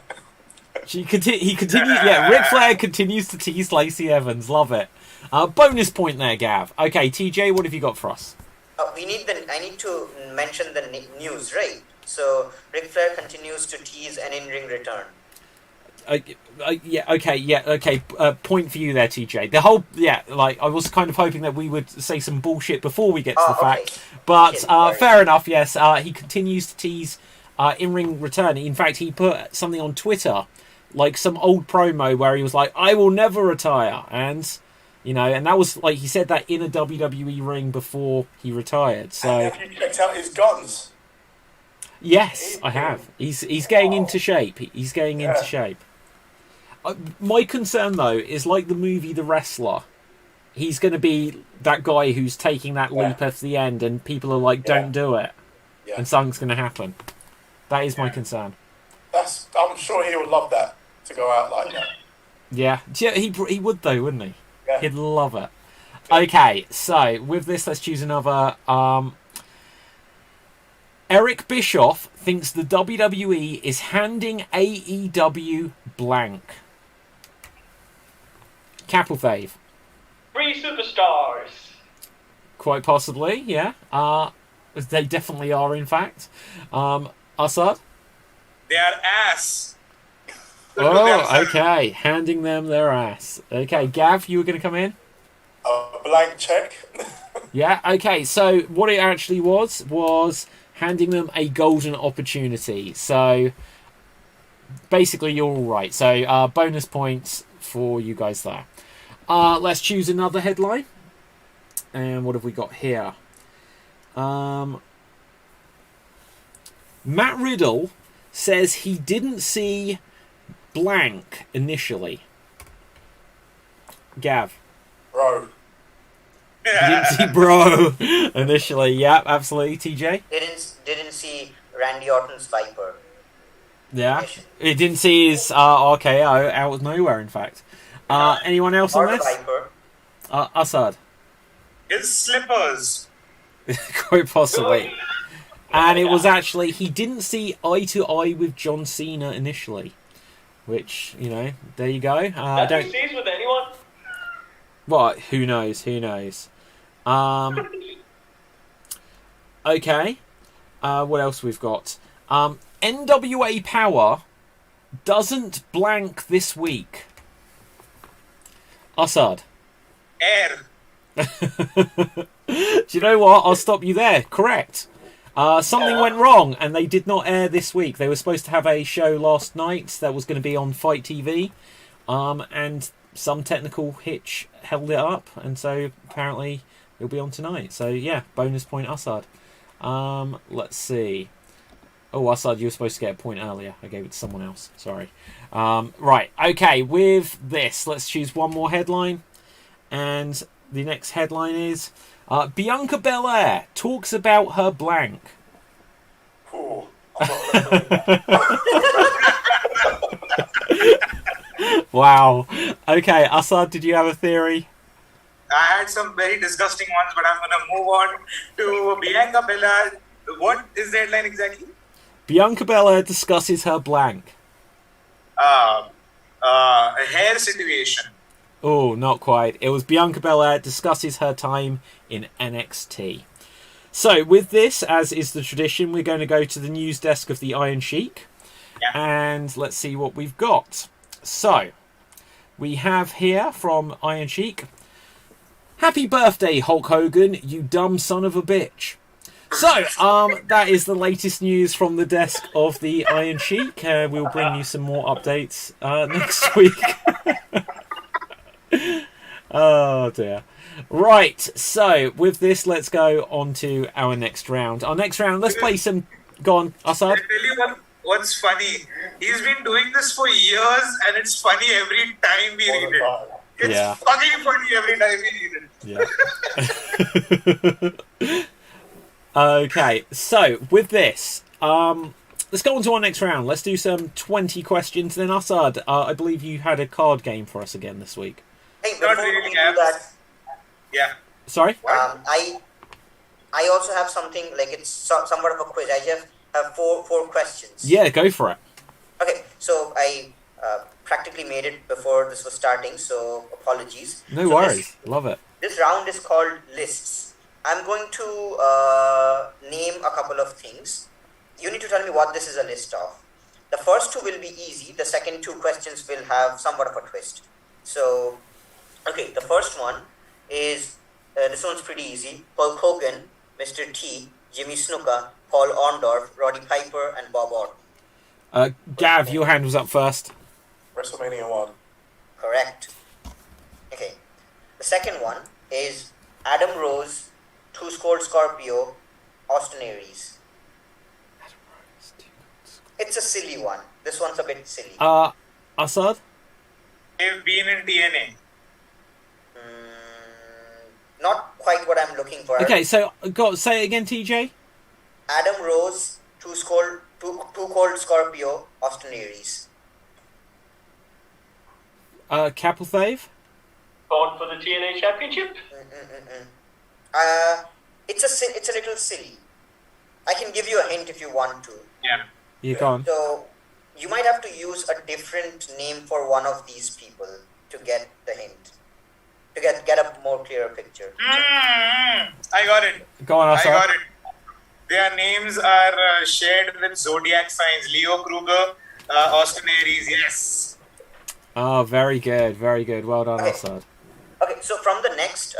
He continues. Yeah, Ric Flair continues to tease Lacey Evans. Love it. Bonus point there, Gav. Okay, TJ, what have you got for us? I need to mention the news, right? So Ric Flair continues to tease an in-ring return. Okay. Point for you there, TJ. The whole, I was kind of hoping that we would say some bullshit before we get to the fact, but fair enough. Yes, he continues to tease in-ring return. In fact, he put something on Twitter, like some old promo where he was like, "I will never retire," and and that was like he said that in a WWE ring before he retired. So have you checked out his guns? Yes, I have. He's getting into shape. He's getting into shape. My concern, though, is like the movie The Wrestler. He's going to be that guy who's taking that leap at the end, and people are like, "Don't do it," and something's going to happen. That is my concern. I'm sure he would love that to go out like that. Yeah, he would though, wouldn't he? Yeah. He'd love it. Okay, so with this, let's choose another. Eric Bischoff thinks the WWE is handing AEW blank. Capital Fave. 3 superstars. Quite possibly, yeah. They definitely are, in fact. Assad? They are ass. Oh, okay. Handing them their ass. Okay, Gav, you were going to come in? A blank check. Yeah, okay. So what it actually was handing them a golden opportunity. So basically you're all right. So bonus points for you guys there. Let's choose another headline. And what have we got here? Matt Riddle says he didn't see blank initially. Gav. Bro. He didn't see bro initially. Yeah, absolutely. TJ? Didn't see Randy Orton's Viper. Yeah. He didn't see his RKO out of nowhere, in fact. Anyone else on this? Viper. Assad. His slippers. Quite possibly. And it was actually, he didn't see eye to eye with John Cena initially. Which, there you go. That he sees with anyone? What? Who knows? Okay. What else we've got? NWA Power doesn't blank this week. Assad. Air. Do you know what? I'll stop you there. Correct. Something went wrong and they did not air this week. They were supposed to have a show last night that was going to be on Fight TV. And some technical hitch held it up. And so apparently it'll be on tonight. So yeah, bonus point Assad. Let's see. Oh, Assad, you were supposed to get a point earlier. I gave it to someone else. Sorry. Right. Okay, with this, let's choose one more headline. And the next headline is Bianca Belair talks about her blank. Ooh, Wow. Okay, Assad, did you have a theory? I had some very disgusting ones, but I'm going to move on to Bianca Belair. What is the headline exactly? Bianca Belair discusses her blank. A hair situation. Oh, not quite. It was Bianca Belair discusses her time in NXT. So, with this, as is the tradition, we're going to go to the news desk of the Iron Sheik. Yeah. And let's see what we've got. So, we have here from Iron Sheik, "Happy birthday, Hulk Hogan, you dumb son of a bitch." So, that is the latest news from the desk of the Iron Sheik. We'll bring you some more updates next week. Oh dear. Right, so with this, let's go on to our next round. Our next round, let's play some... Go on, Assad. I'll tell you what's funny. He's been doing this for years, and it's funny every time we read it. It's fucking funny every time we read it. Yeah. Okay, so with this, let's go on to our next round. Let's do some 20 questions. Then Assad, I believe you had a card game for us again this week. Hey, before we do that, yeah. Sorry? I I also have something like it's somewhat of a quiz. I just have four questions. Yeah, go for it. Okay, so I practically made it before this was starting, so apologies. No worries. Love it. This round is called lists. I'm going to name a couple of things. You need to tell me what this is a list of. The first two will be easy. The second two questions will have somewhat of a twist. So, okay, the first one is, this one's pretty easy. Hulk Hogan, Mr. T, Jimmy Snuka, Paul Orndorff, Roddy Piper, and Bob Orton. Gav, your hand was up first. WrestleMania 1. Correct. Okay. The second one is Adam Rose, Two Scored Scorpio, Austin Aries. It's a silly one. This one's a bit silly. Assad? They've been in TNA. Not quite what I'm looking for. Okay, so say it again, TJ. Adam Rose, Two Cold Scorpio, Austin Aries. Capelthave? Gone for the TNA Championship? It's a little silly. I can give you a hint if you want to. Yeah. You go on. So, you might have to use a different name for one of these people to get the hint. To get a more clearer picture. I got it. Go on, I Assad. got it. Their names are shared with zodiac signs. Leo Kruger, Austin Aries. Yes. Oh, very good, very good. Well done, Okay. Assad. Okay, so from the next,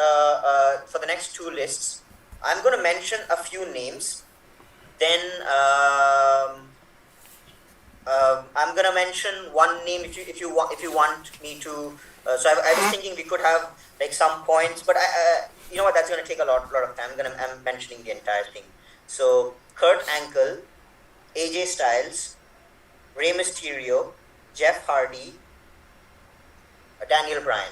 for the next two lists, I'm going to mention a few names. Then I'm going to mention one name if you want me to. So I was thinking we could have like some points, but you know what? That's going to take a lot of time. I'm mentioning the entire thing. So Kurt Angle, AJ Styles, Rey Mysterio, Jeff Hardy, Daniel Bryan.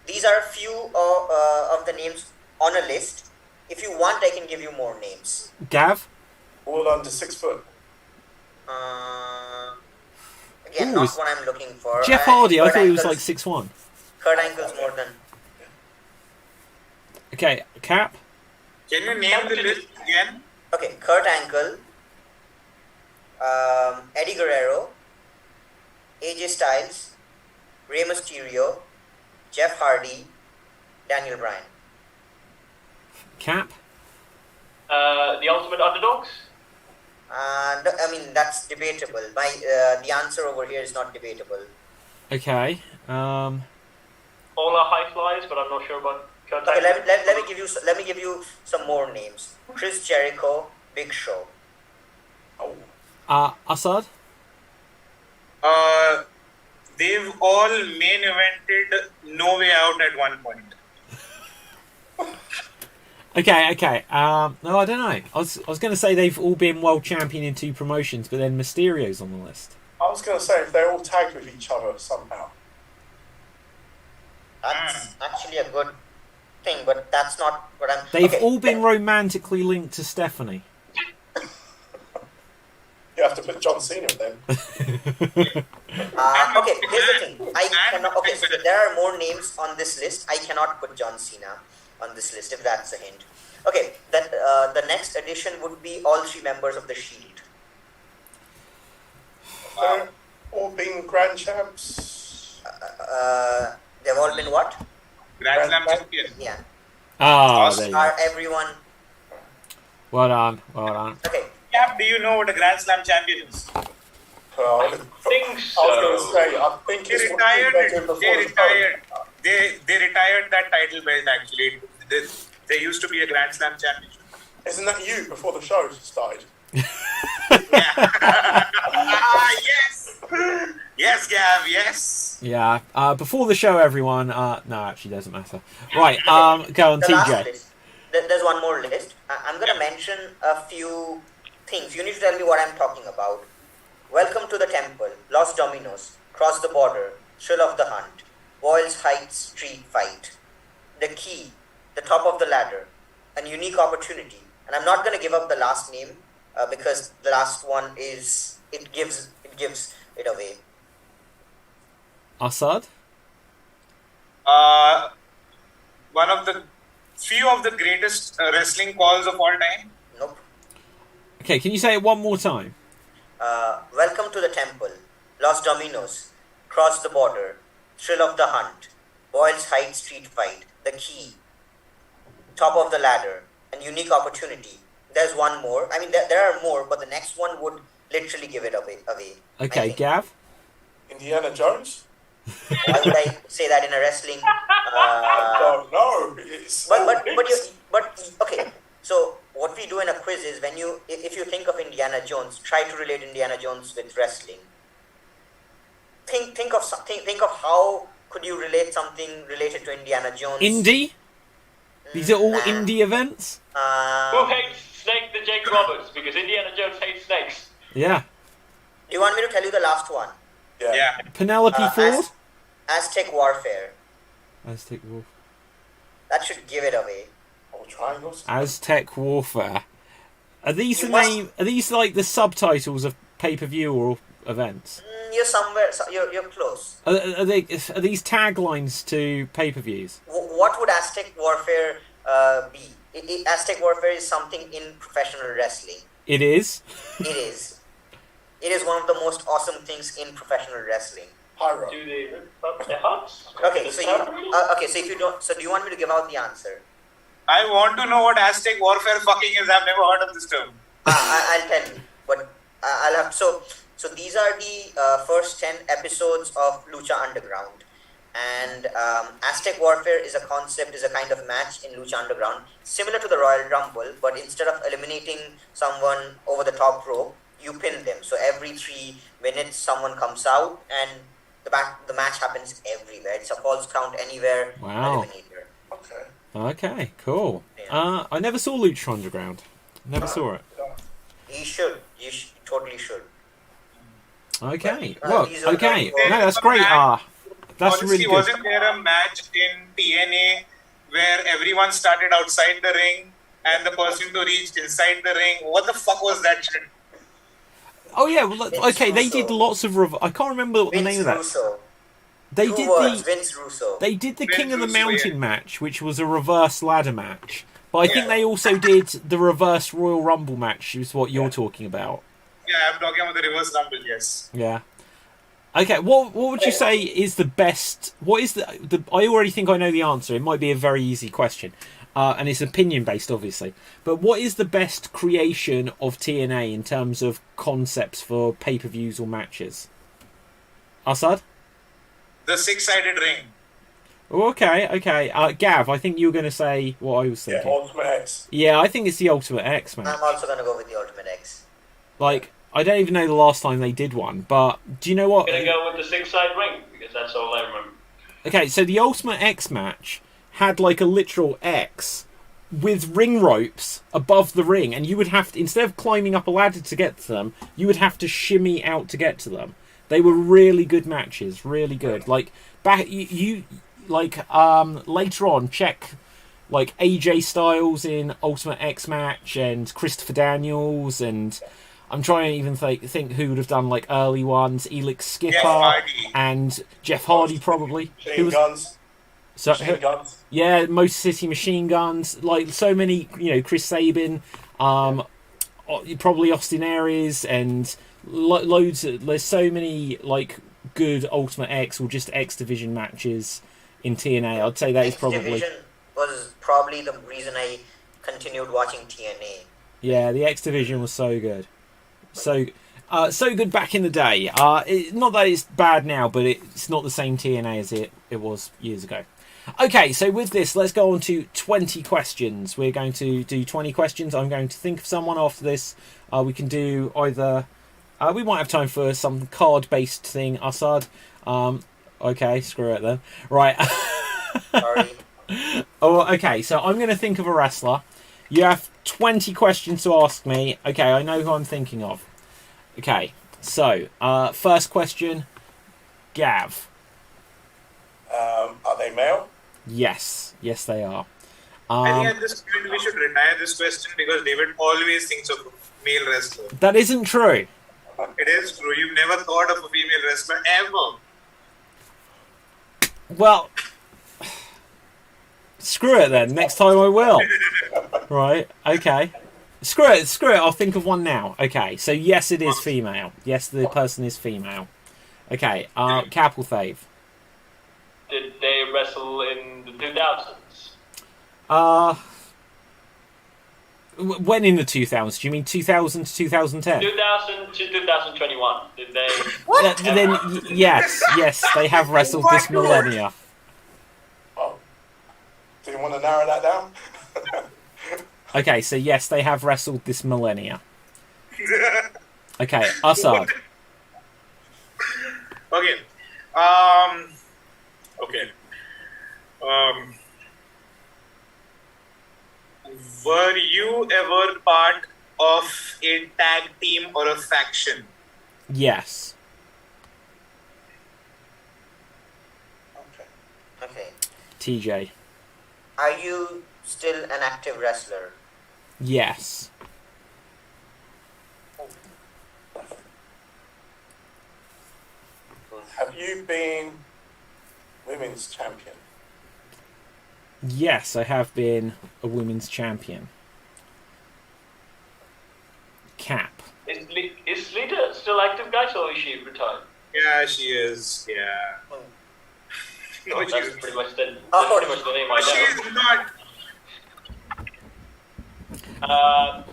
These are a few of the names on a list. If you want, I can give you more names. Gav? All under 6 foot. Again, Ooh, not is- what I'm looking for. Jeff Hardy, I Kurt thought he was Angle's- like 6'1". Kurt Angle's more than. Okay, Cap? Can you name the list again? Okay, Kurt Angle, Eddie Guerrero, AJ Styles, Rey Mysterio, Jeff Hardy, Daniel Bryan. Cap? The Ultimate Underdogs? And I mean that's debatable. The answer over here is not debatable. Okay. All are high flyers, but I'm not sure about Kurt Okay, Angle. let me give you some more names. Chris Jericho, Big Show. Oh. Assad? They've all main evented No Way Out at one point. Okay. No, I don't know. I was going to say they've all been world champion in 2 promotions, but then Mysterio's on the list. I was going to say if they're all tagged with each other somehow. That's actually a good thing, but that's not what I'm. They've okay. all been romantically linked to Stephanie. You have to put John Cena with them. Okay, here's the thing. I cannot. Okay, so there are more names on this list. I cannot put John Cena on this list if that's a hint. Okay, then the next addition would be all 3 members of the Shield. They're all been grand champs. They've all been what? Grand Slam champion. Yeah. There you go. Are everyone? Well done. Okay. Cap, do you know what a Grand Slam champion is? I think so. I was going to say, I think They it's what retired. they did before They the retired. They retired that title belt. Actually, there used to be a Grand Slam championship. show. Isn't that you before the show started? Yes. Yes, Gav. Yes. Yeah. Before the show, everyone. No, actually, doesn't matter. Right. Go on, The last TJ. list. There's one more list. I'm going to mention a few things. You need to tell me what I'm talking about. Welcome to the Temple, Los Dominos, Cross the Border, Thrill of the Hunt, Boyle's Heights Street Fight, The Key, The Top of the Ladder, A Unique Opportunity. And I'm not going to give up the last name because the last one is it gives it away. Assad? One of the few of the greatest wrestling calls of all time? Nope. Okay, can you say it one more time? Welcome to the temple. Los Dominos. Cross the border. Thrill of the hunt. Boyle's Heights street fight. The key. Top of the ladder. And unique opportunity. There's one more. I mean, there are more, but the next one would literally give it away. Okay, Gav? Indiana Jones? Why would I say that in a wrestling? I don't know. It's Okay. So what we do in a quiz is if you think of Indiana Jones, try to relate Indiana Jones with wrestling. Think of how could you relate something related to Indiana Jones? Indie? These are all indie events? Who hates Snake the Jake Roberts? Because Indiana Jones hates snakes. Yeah. Do you want me to tell you the last one? Yeah. Penelope Ford? Aztec Warfare. Aztec Warfare. That should give it away. Oh, triangles? Aztec Warfare. Are these You Are these like the subtitles of pay-per-view or events? You're somewhere. You're close. Are these taglines to pay-per-views? What would Aztec Warfare be? Aztec Warfare is something in professional wrestling. It is. It is. It is one of the most awesome things in professional wrestling. Pyro. Do they rip up their huts? Okay, so if you don't, so do you want me to give out the answer? I want to know what Aztec Warfare fucking is. I've never heard of this term. I'll tell you, but I'll have so these are the first 10 episodes of Lucha Underground, and Aztec Warfare is a kind of match in Lucha Underground, similar to the Royal Rumble, but instead of eliminating someone over the top rope, you pin them. So every 3 minutes, someone comes out, and the match happens everywhere. It's a false count anywhere. Wow. Eliminator. Okay, cool. Yeah. I never saw Lucha Underground. Never saw it. You should. Totally should. Okay. But, Well, these are okay. very- No, that's great. That's Honestly, really good. wasn't there a match in TNA where everyone started outside the ring and the person to reach inside the ring? What the fuck was that shit? Oh yeah, well, Vince okay. They Russo. did lots of. I can't remember what the name of that. Russo. They Two did words, the. Vince Russo. They did the Vince King of the Russo, Mountain yeah. match, which was a reverse ladder match. But I think Yeah. they also did the reverse Royal Rumble match, is what you're talking about. Yeah, I'm talking about the reverse rumble, yes. Yeah. Okay, what would you say is the best? What is the? I already think I know the answer. It might be a very easy question, and it's opinion based, obviously. But what is the best creation of TNA in terms of concepts for pay-per-views or matches? Assad? The six-sided ring. Oh, okay. Gav, I think you were going to say what I was Yeah, thinking. Ultimate X. Yeah, I think it's the Ultimate X, man. I'm also going to go with the Ultimate X. Like, I don't even know the last time they did one, but do you know what? I'm gonna go with the six-side ring because that's all I remember. Okay, so the Ultimate X match had like a literal X with ring ropes above the ring, and you would have to, instead of climbing up a ladder to get to them, you would have to shimmy out to get to them. They were really good matches, really good. Like back, you like later on, check like AJ Styles in Ultimate X match and Christopher Daniels, and I'm trying to even think who would have done like early ones. Elix Skipper Hardy. and Jeff Hardy probably. Who Machine was- Guns. so, Machine Guns. yeah, Motor City Machine Guns, like so many, Chris Sabin, probably Austin Aries, and loads. There's so many like good Ultimate X or just X Division matches in TNA. I'd say that is X probably Division was probably the reason I continued watching TNA. yeah. The X Division was so good, so good back in the day. Not that it's bad now, but it's not the same TNA as it was years ago. Okay, so with this, let's go on to 20 questions. We're going to do 20 questions. I'm going to think of someone after this. We can do either... we might have time for some card-based thing, Assad. Okay, screw it then. Right. Sorry. Okay, so I'm going to think of a wrestler. You have 20 questions to ask me. Okay, I know who I'm thinking of. Okay, so, first question, Gav. Are they male? Yes, they are. I think at this point we should retire this question because David always thinks of a male wrestler. That isn't true. It is true. You've never thought of a female wrestler ever. Well, Screw it then. Next time I will. Right. Okay. Screw it. I'll think of one now. Okay. So yes, it is female. Yes, the person is female. Okay. Capelthave. Did they wrestle in the 2000s? When in the 2000s? Do you mean 2000 to 2010? 2000 to 2021. Did they? What? Then yes, they have wrestled this millennia. Oh. Do you want to narrow that down? Okay, so yes, they have wrestled this millennia. Okay, Assad. Okay. Okay. Were you ever part of a tag team or a faction? Yes. Okay. TJ. Are you still an active wrestler? Yes. Have you been women's champion? Yes, I have been a women's champion. Cap. Is Lita still active, guys, or is she retired? Yeah, she is. Yeah. No, That's she pretty much the name but she I is not. know.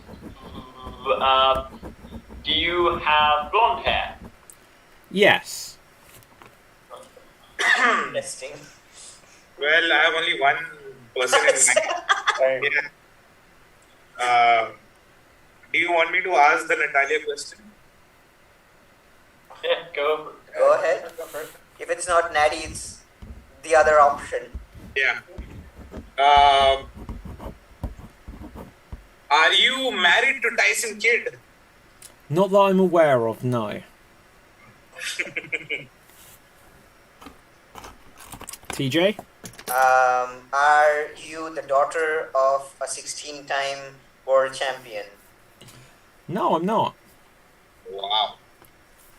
Do you have blonde hair? Yes. Interesting. Well, I have only one person in mind. Yeah. Do you want me to ask the Natalia question? Yeah, go. Go ahead. If it's not Natty, it's the other option. Yeah. Are you married to Tyson Kidd? Not that I'm aware of, no. TJ? Are you the daughter of a 16-time world champion? No, I'm not. Wow.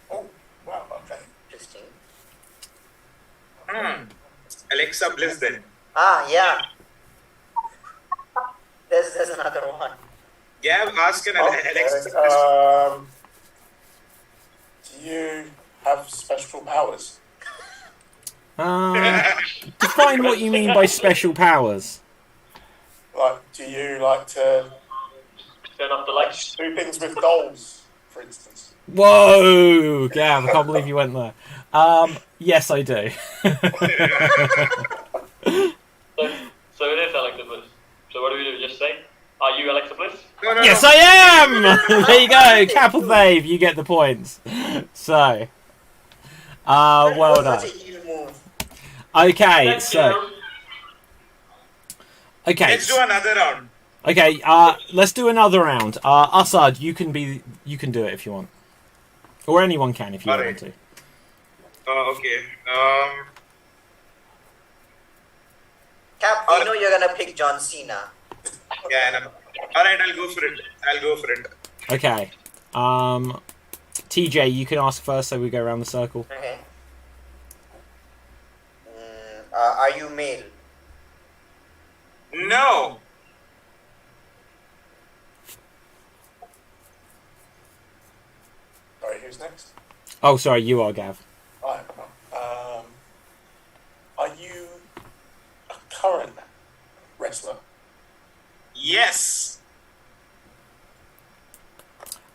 Oh, wow, okay. Interesting. Alexa Bliss then. Ah, yeah. There's another one. Yeah, ask an Alexa Bliss. Do you have special powers? Define what you mean by special powers. Like, do you like to Turn off the lights. do things with dolls, for instance? Whoa, Gav, I can't believe you went there. Yes, I do. So it is Alexa Bliss. So what do we do? Just say, are you Alexa Bliss? No, no, Yes, no. I am! There you go, Capelthave, you get the points. So, well done. Such a heel move. Okay, Let's so, go. okay, Let's do another round. okay. Let's do another round. Assad, you can do it if you want, or anyone can if you want Alright. to. Okay. Cap, you know you're gonna pick John Cena. Yeah, I know. Alright, I'll go for it. Okay. TJ, you can ask first, so we go around the circle. Okay. Are you male? No. Sorry, who's next? Oh, sorry, you are Gav. Right. Are you a current wrestler? Yes.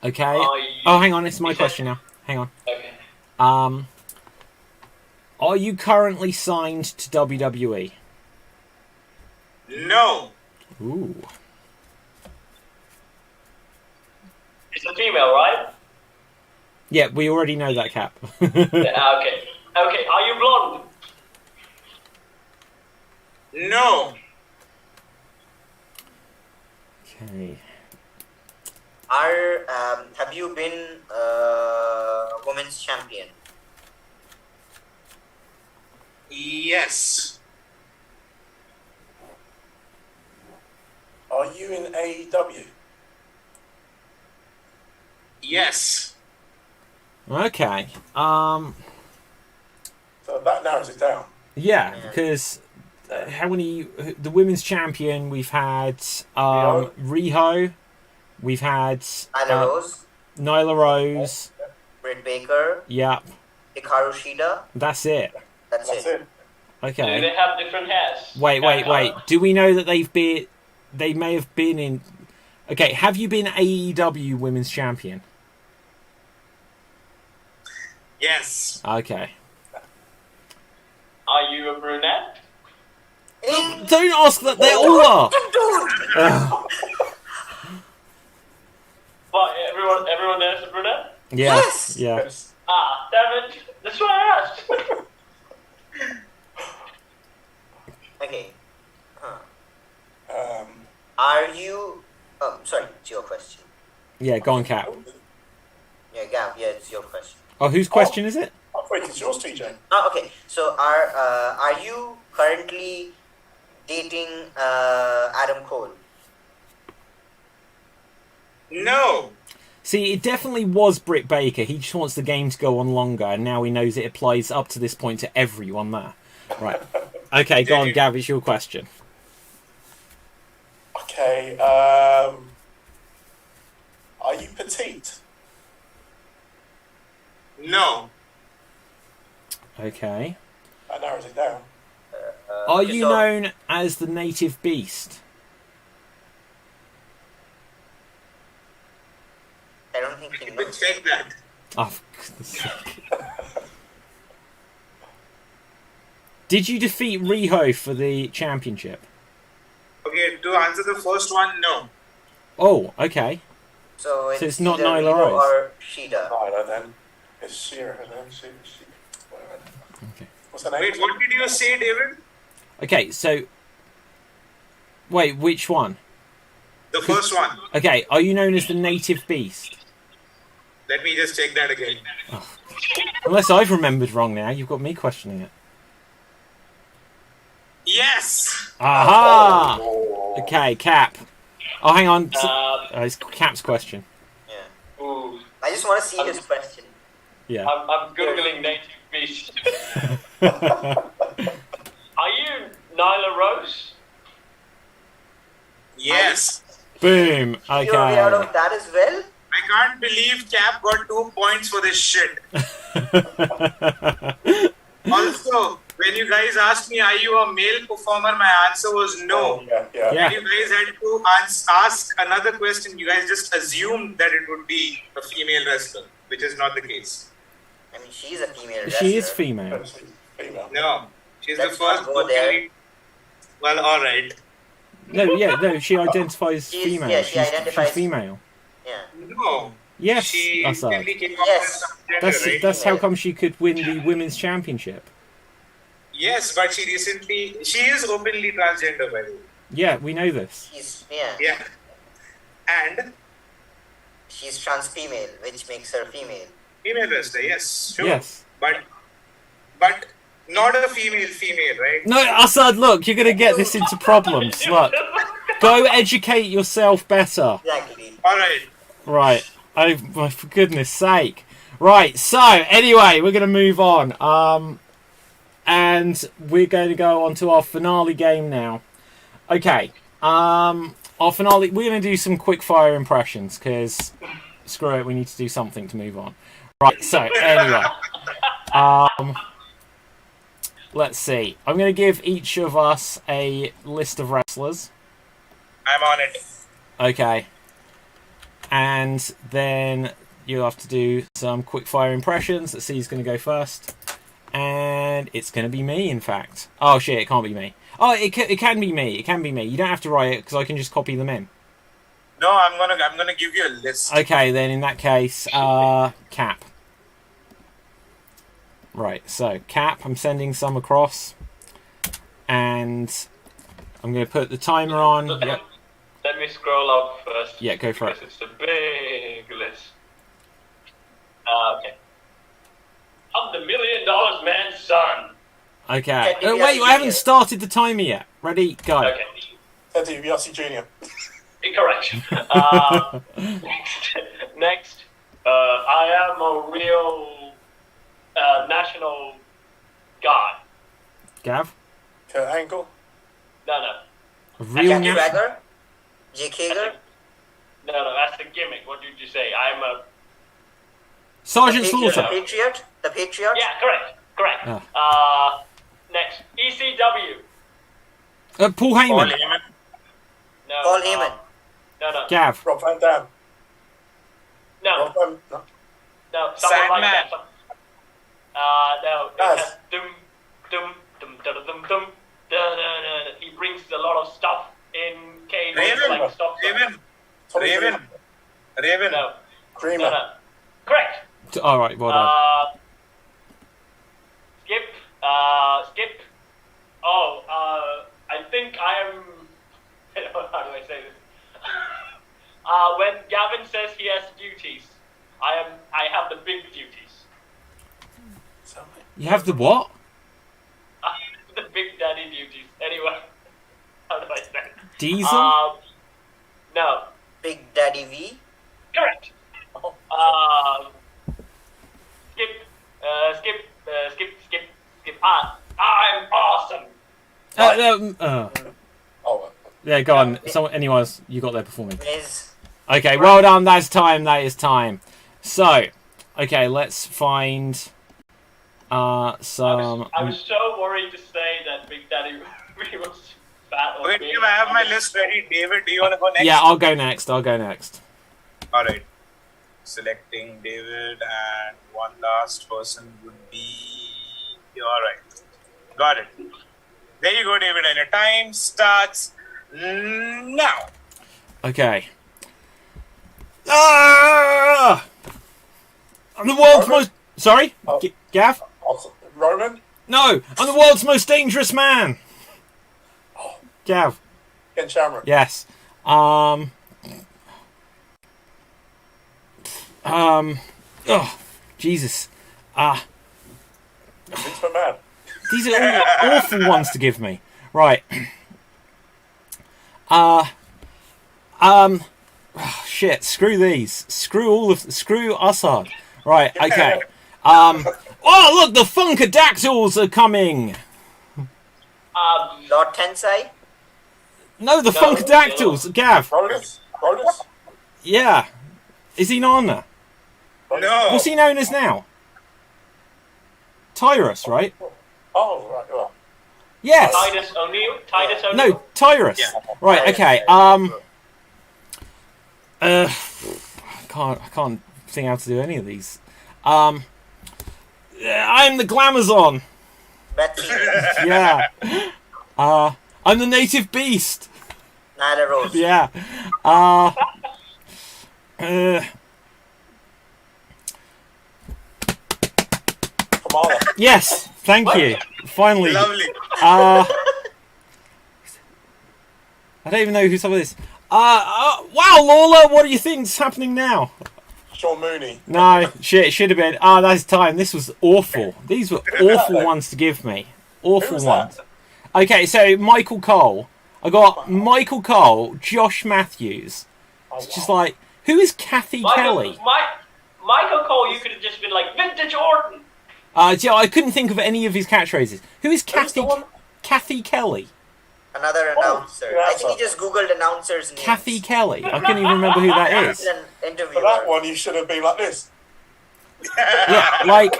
Okay. Are you- Oh, hang on, it's my question now. Hang on. Okay. Are you currently signed to WWE? No. Ooh. It's a female, right? Yeah, we already know that, Cap. Yeah, okay. Okay, are you blonde? No. Okay. Have you been women's champion? Yes. Are you in AEW? Yes. Okay. So that narrows it down. Yeah, because how many? The women's champion. We've had Riho. We've had Nyla Rose. Britt Baker. Yep. Hikaru Shida. That's it. That's it. Okay. Do they have different hairs? Wait. Do we know that they may have been in... Okay, have you been AEW Women's Champion? Yes. Okay. Are you a brunette? Don't ask that, they all are! What, everyone there's a brunette? Yeah. Yes! Yeah. Ah, damn it. That's what I asked. Okay. Are you... sorry, it's your question. Yeah, go on, Cap. Yeah, Gav, yeah, it's your question. Oh, whose question is it? I think it's yours, TJ. Oh, okay. So, are you currently dating Adam Cole? No. See, it definitely was Britt Baker. He just wants the game to go on longer, and now he knows it applies up to this point to everyone there. Right. Okay, go on, Gav, it's your question. Okay, are you petite? No. Okay. That narrows it down. Are you known as the Native Beast? I don't think he You knows. check that. Oh, for goodness sake. Did you defeat Riho for the championship? Okay, to answer the first one, no. Oh, okay. So it's not either Nyla Riho Rose. or Shida. Nyla then. It's Shira then. Whatever. Okay. What's her name? Wait, what did you say, David? Okay, so... Wait, which one? The first one. Okay, are you known as the Native Beast? Let me just check that again. Unless I've remembered wrong now, you've got me questioning it. Yes! Aha! Oh. Okay, Cap. Oh, hang on. It's Cap's question. Yeah. Ooh. I just want to see his question. Yeah. I'm Googling native beast. Are you Nyla Rose? Yes. Boom. You're way out Okay. of that as well? I can't believe Cap got 2 points for this shit. Also, when you guys asked me, are you a male performer, my answer was no. Yeah. Yeah. When you guys had to ask another question, you guys just assumed that it would be a female wrestler, which is not the case. I mean, she's a female wrestler. She is female. Female. No. She's Let's the first not go there. vocally... Well, alright. No, she identifies She's- female. yeah, she she's identifies- female. Yeah. No. Yes, She Assad. simply came up Yes. as transgender, right? That's how come she could win the women's championship. Yes, but she is openly transgender, by the way. Yeah, we know this. Yeah. And She's trans female, which makes her female. female wrestler, yes, sure. Yes. But not a female, right? No, Assad, look, you're going to get this into problems. Look, go educate yourself better. Exactly. Alright. Right. Oh, for goodness sake. Right, so, anyway, we're going to move on. And we're going to go on to our finale game now. Okay. Our finale, we're going to do some quick fire impressions, because, screw it, we need to do something to move on. Right, so, anyway. Let's see. I'm going to give each of us a list of wrestlers. I'm on it. Okay. And then you'll have to do some quick fire impressions. Let's see who's going to go first. And it's going to be me, in fact. Oh, shit, it can't be me. Oh, it can be me. It can be me. You don't have to write it, because I can just copy them in. No, I'm gonna give you a list. Okay, then in that case, Cap. Right, so, Cap, I'm sending some across. And I'm going to put the timer on. Yep. Let me scroll up first. Yeah, go for it. Because it's a big list. Okay. I'm the $1 million man's son. Okay. Ted DiBiase Wait, I haven't Jr. started the timer yet. Ready, go. Okay. Ted DiBiase Jr. Incorrect. Next, I am a real national god. Gav? Kurt Angle. No. A real Jackie national. Swagger? Jake Hager? No, that's a gimmick. What did you say? I'm a... Sergeant The Slaughter. Patriot? The Patriot? Yeah, correct. Ah. Next, ECW. Paul Paul Heyman. Heyman. No. Paul Heyman. No. Gav. Rob Van Dam. No. No. No. Someone like Sandman. that. No. It Yes. has dum. He brings a lot of stuff in cage. Raven. Like stuff. Raven. No. Dreamer. No. Correct. All right, well done. Skip. Oh, I think I am. How do I say this? When Gavin says he has duties, I have the big duties. You have the what? The big daddy duties. Anyway, how do I say it? Diesel? No. Big Daddy V? Correct. Skip. I'm awesome. Oh, Yeah, go on. Anyone else you got there before me? Miz? Okay, well done. That's time. That is time. So, okay, let's find some. I was so worried to say that Big Daddy was fat or Wait, big. Tim, I have my list ready. David, do you want to go next? Yeah, I'll go next. All right. Selecting David, and one last person would be. All right. Got it. There you go, David, and your time starts now. Okay. Ah! I'm the world's most. Sorry, Gav. Roman. No, I'm the world's most dangerous man. Gav. Ken Shamrock. Yes. Oh, Jesus. Vince McMahon. These are all awful ones to give me. Right. Shit. Screw these. Screw Assad. Right. Okay. Oh, look, the Funkadactyls are coming. Lord Tensai? No, the Funkadactyls. Gav. Brodus. Yeah. Is he not on there? No. What's he known as now? Tyrus, right? Oh, right. Well. Yes. Titus O'Neil. No, Tyrus. Yeah. Right. Okay. I can't think how to do any of these. I'm the Glamazon. Beth Phoenix? Yeah. I'm the native beast. Nyla Rose? Yeah. Kamala. Yes. Thank you. Finally. Lovely. I don't even know who some of this. Wow, Lawler, what do you think's happening now? Sean Mooney. No, shit, it should have been. That's time. This was awful. These were awful ones to give me. Awful Who was ones. that? Okay, so Michael Cole. I got Michael Cole, Josh Matthews. Oh, It's just like, who is Kathy Kelly? Michael Cole, you could have just been like, Vintage Orton. Yeah, I couldn't think of any of his catchphrases. Who is Kathy Kelly? Another announcer. yeah, I think he just googled announcers' names. Kathy Kelly. I couldn't even remember who that He's is. an For interviewer. that one, you should have been like this. Yeah, like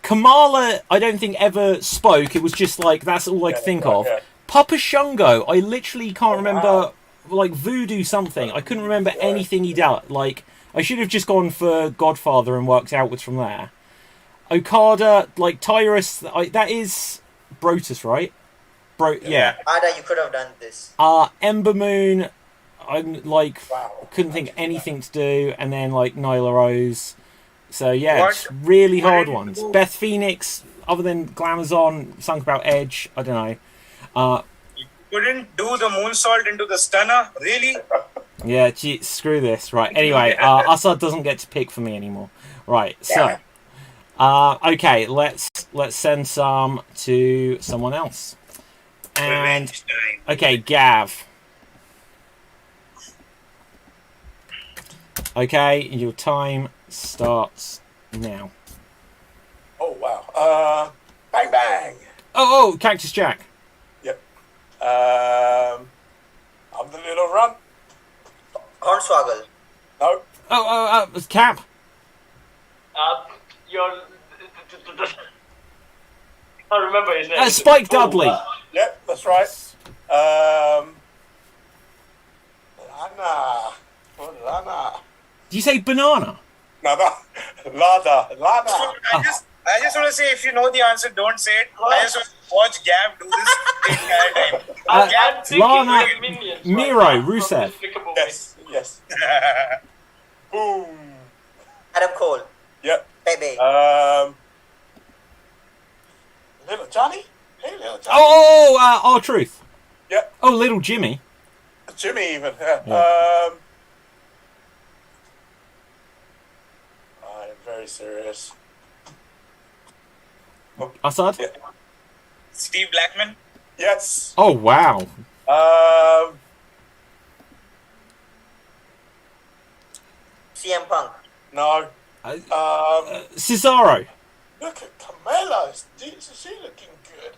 Kamala, I don't think ever spoke. It was just like that's all I could think of. Yeah. Papa Shungo, I literally can't remember. Like voodoo something. I couldn't remember anything he did. Like I should have just gone for Godfather and worked outwards from there. Okada, like Tyrus, that is Brutus, right? Yeah. Ada, you could have done this. Ember Moon, I'm like Wow. couldn't think anything to do, and then like Nyla Rose. So yeah, What? it's really hard What? ones. Beth Phoenix, other than Glamazon, something about Edge. I don't know. You couldn't do the moonsault into the stunner? Really? Yeah, gee, screw this. Right. Anyway, Assad doesn't get to pick for me anymore. Right. So, okay, let's send some to someone else. And Revenge time. okay, Gav. Okay, your time starts now. Oh, wow. Bang Bang. Oh, Cactus Jack. Yep. I'm the little runt. Hornswoggle. No. It's Cap. You're. I can't remember his name. Spike Dudley. Yep, that's right. Lana. Did you say banana? No, Lana. I just want to say, if you know the answer, don't say it. I just want to watch Gav do this the entire time. I'm thinking Lana, Minions, Miro, right now, Rusev. from Despicable Me. Yes. Boom. Adam Cole. Yep. Baby. Little Johnny? Hey, Little Johnny. Oh, R-Truth. Yep. Oh, Little Jimmy. Jimmy even. Yeah. I'm very serious. Assad? Yeah. Steve Blackman. Yes. Oh, wow. CM Punk. No. Cesaro. Look at Carmella. Is she looking good?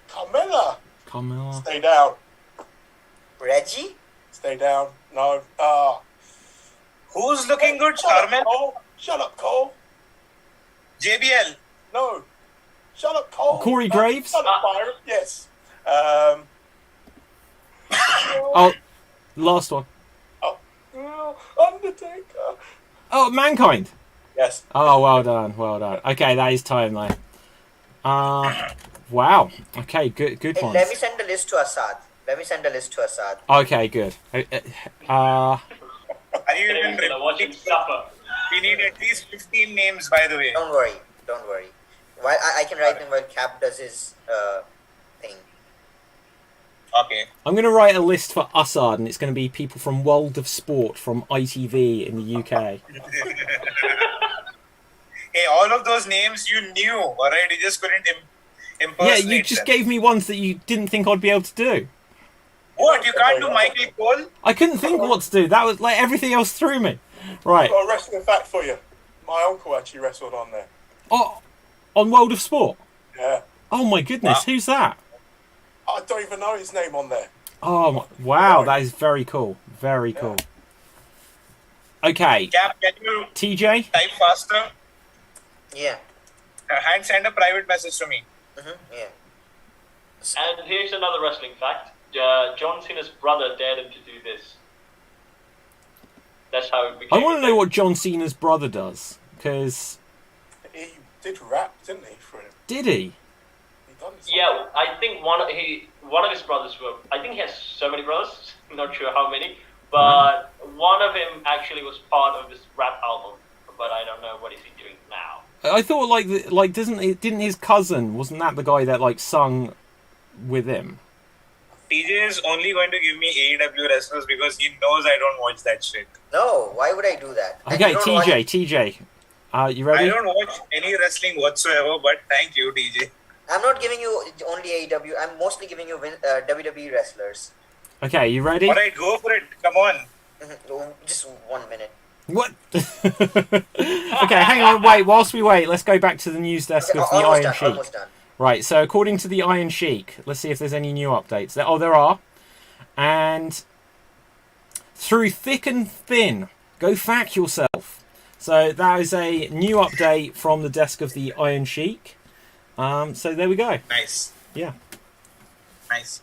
Carmella. Carmella. Stay down. Reggie. Stay down. No. Who's looking good? Shut up, Carmel? Cole. Shut up, Cole. JBL. No. Shut up, Cole. Corey Graves? Shut up, Byron. Yes. Oh, last one. Undertaker. Oh, Mankind. Yes. Oh, well done. Okay, that is time though. Wow. Okay, good Hey, ones. let me send the list to Assad. Okay, good. Are you Today even we're gonna watch him suffer. We need at least 15 names, by the way. Don't worry. While I can write them while Cap does his thing. Okay. I'm going to write a list for Assad, and it's going to be people from World of Sport from ITV in the UK. Hey, all of those names you knew, alright? You just couldn't Yeah, impersonate you just them. gave me ones that you didn't think I'd be able to do. What? You can't do Michael Cole? I couldn't think what to do. That was like everything else threw me. Right. Got a wrestling fact for you. My uncle actually wrestled on there. Oh, on World of Sport. Yeah. Oh my goodness, Wow. who's that? I don't even know his name on there. Oh wow, that is very cool. Very cool. Okay, Cap, can you TJ. type faster? Yeah. Send a private message to me. Yeah. And here's another wrestling fact. John Cena's brother dared him to do this. That's how it became. I want to know what John Cena's brother does, because He did rap, didn't he, for him? did he? He done something. Yeah, I think one of his brothers were. I think he has so many brothers. I'm not sure how many, but one of him actually was part of this rap album. But I don't know what is he doing now. I thought didn't his cousin, wasn't that the guy that like sung with him? TJ is only going to give me AEW wrestlers because he knows I don't watch that shit. No, why would I do that? And Okay, you don't watch- TJ, you ready? I don't watch any wrestling whatsoever, but thank you, TJ. I'm not giving you only AEW. I'm mostly giving you WWE wrestlers. Okay, you ready? Alright, go for it. Come on. Just 1 minute. What? Okay, hang on, wait. Whilst we wait, let's go back to the news desk of the Iron Sheik. Almost done. Right, so according to the Iron Sheik, let's see if there's any new updates. There are. And through thick and thin, go fact yourself. So that is a new update from the desk of the Iron Sheik. So there we go. Nice. Yeah. Nice.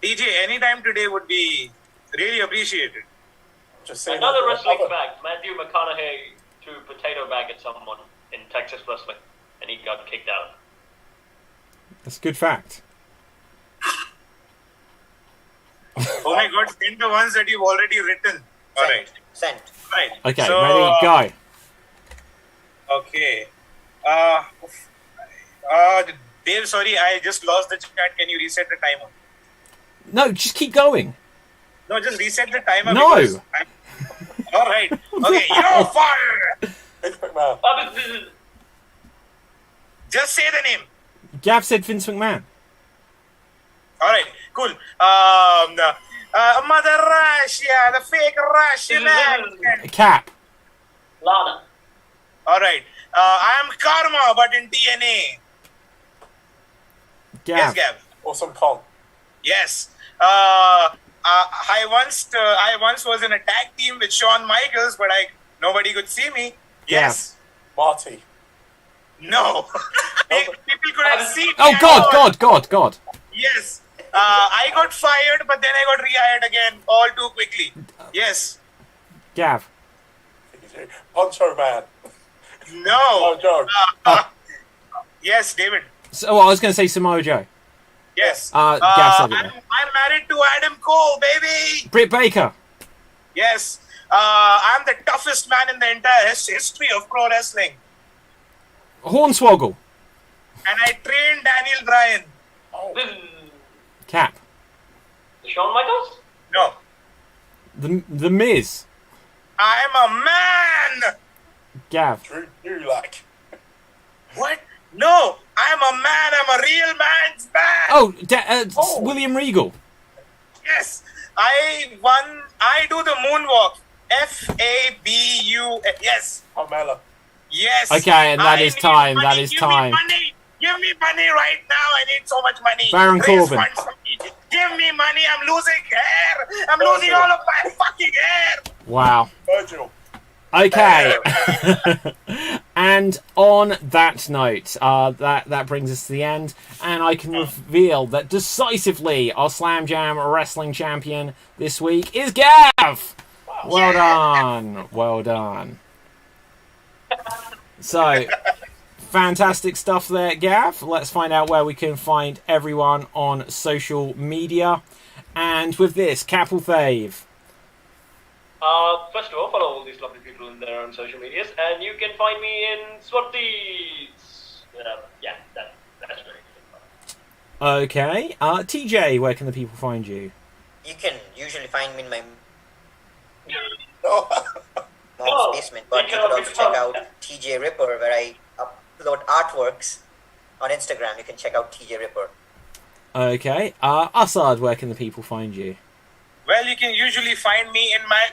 TJ, anytime today would be really appreciated. Just saying Another that wrestling other- fact: Matthew McConaughey threw a potato bag at someone in Texas wrestling, and he got kicked out. That's a good fact. Oh my god, send the ones that you've already written. Alright. Sent. Right. Okay, So, ready, go. Okay. Dave, sorry, I just lost the chat. Can you reset the timer? No, just keep going. No, just reset the timer. No. All right. Okay, you're fired. Vince McMahon. Just say the name. Gav said Vince McMahon. All right, cool. Mother Russia, the fake Russian accent. Cap. Lana. All right. I am Karma, but in DNA. Yes, Gav. Gav. Awesome Kong. Yes. I once was in a tag team with Shawn Michaels, but nobody could see me. Yes. Marty. No. People couldn't see me. Oh, God. Yes. I got fired, but then I got rehired again all too quickly. Yes. Gav. Poncho Man. No. Joe. Yes, David. So I was going to say Samoa Joe. Yes. Gav said it. I'm married to Adam Cole, baby. Britt Baker. Yes. I'm the toughest man in the entire history of pro wrestling. Hornswoggle. And I trained Daniel Bryan. Oh. Cap. Shawn Michaels? No. The Miz. I'm a man. Gav. Drew Gulak. What? No. I'm a man. I'm a real man's man. Oh, William Regal. Yes. I do the moonwalk. FABU. Yes. Carmella. Yes. Okay, and that is time. Money. That is time. Give me money right now. I need so much money. Baron Raise Corbin. funds for me. Give me money. I'm losing hair. I'm losing all of my fucking hair. Wow. Virgil. Okay. And on that note, that brings us to the end, and I can reveal that decisively our Slam Jam Wrestling Champion this week is Gav. Well done. Well done. So, fantastic stuff there, Gav. Let's find out where we can find everyone on social media. And with this, Capel Thave. First of all, follow all these lovely people in their own social medias, and you can find me in Swarties. That's very good. Okay. TJ, where can the people find you? You can usually find me in my Oh. mom's basement, but you can also check out TJ Ripper, where I upload artworks on Instagram. You can check out TJ Ripper. Okay. Assad, where can the people find you? Well, you can usually find me in my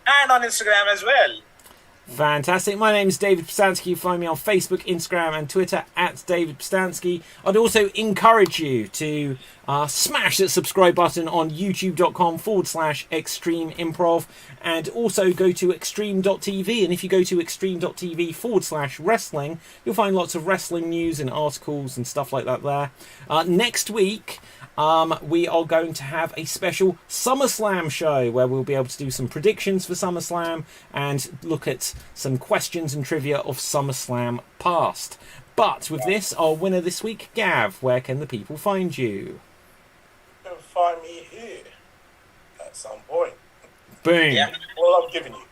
and on Instagram as well. Fantastic. My name is David Pstansky. You find me on Facebook, Instagram, and Twitter at David Pstansky. I'd also encourage you to smash that subscribe button on youtube.com/extreme improv, and also go to extreme.tv. And if you go to extreme.tv/wrestling, you'll find lots of wrestling news and articles and stuff like that there. Next week, we are going to have a special SummerSlam show where we'll be able to do some predictions for SummerSlam and look at some questions and trivia of SummerSlam past. But with this, our winner this week, Gav, where can the people find you? You can find me here at some point. Boom. Yeah. Well, I'm giving you.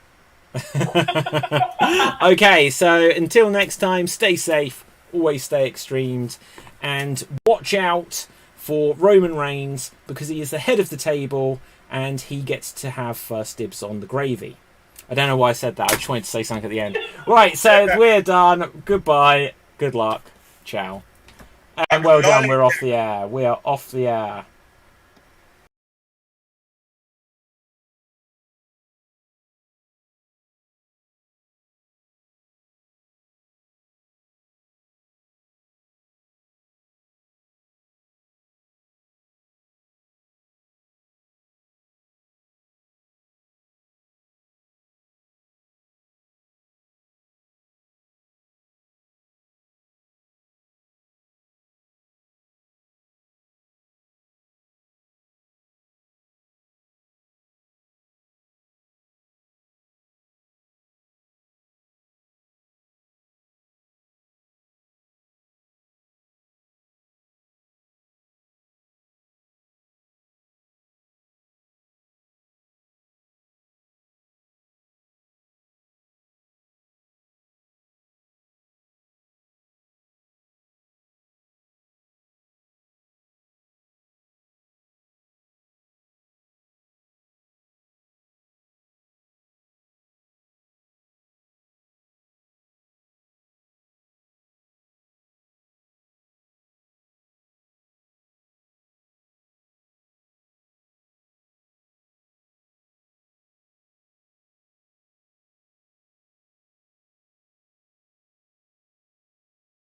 Okay, so until next time, stay safe, always stay extremed, and watch out for Roman Reigns, because he is the head of the table and he gets to have first dibs on the gravy. I don't know why I said that. I just wanted to say something at the end. Right, so we're done. Goodbye. Good luck. Ciao. And well done. We're off the air. We are off the air.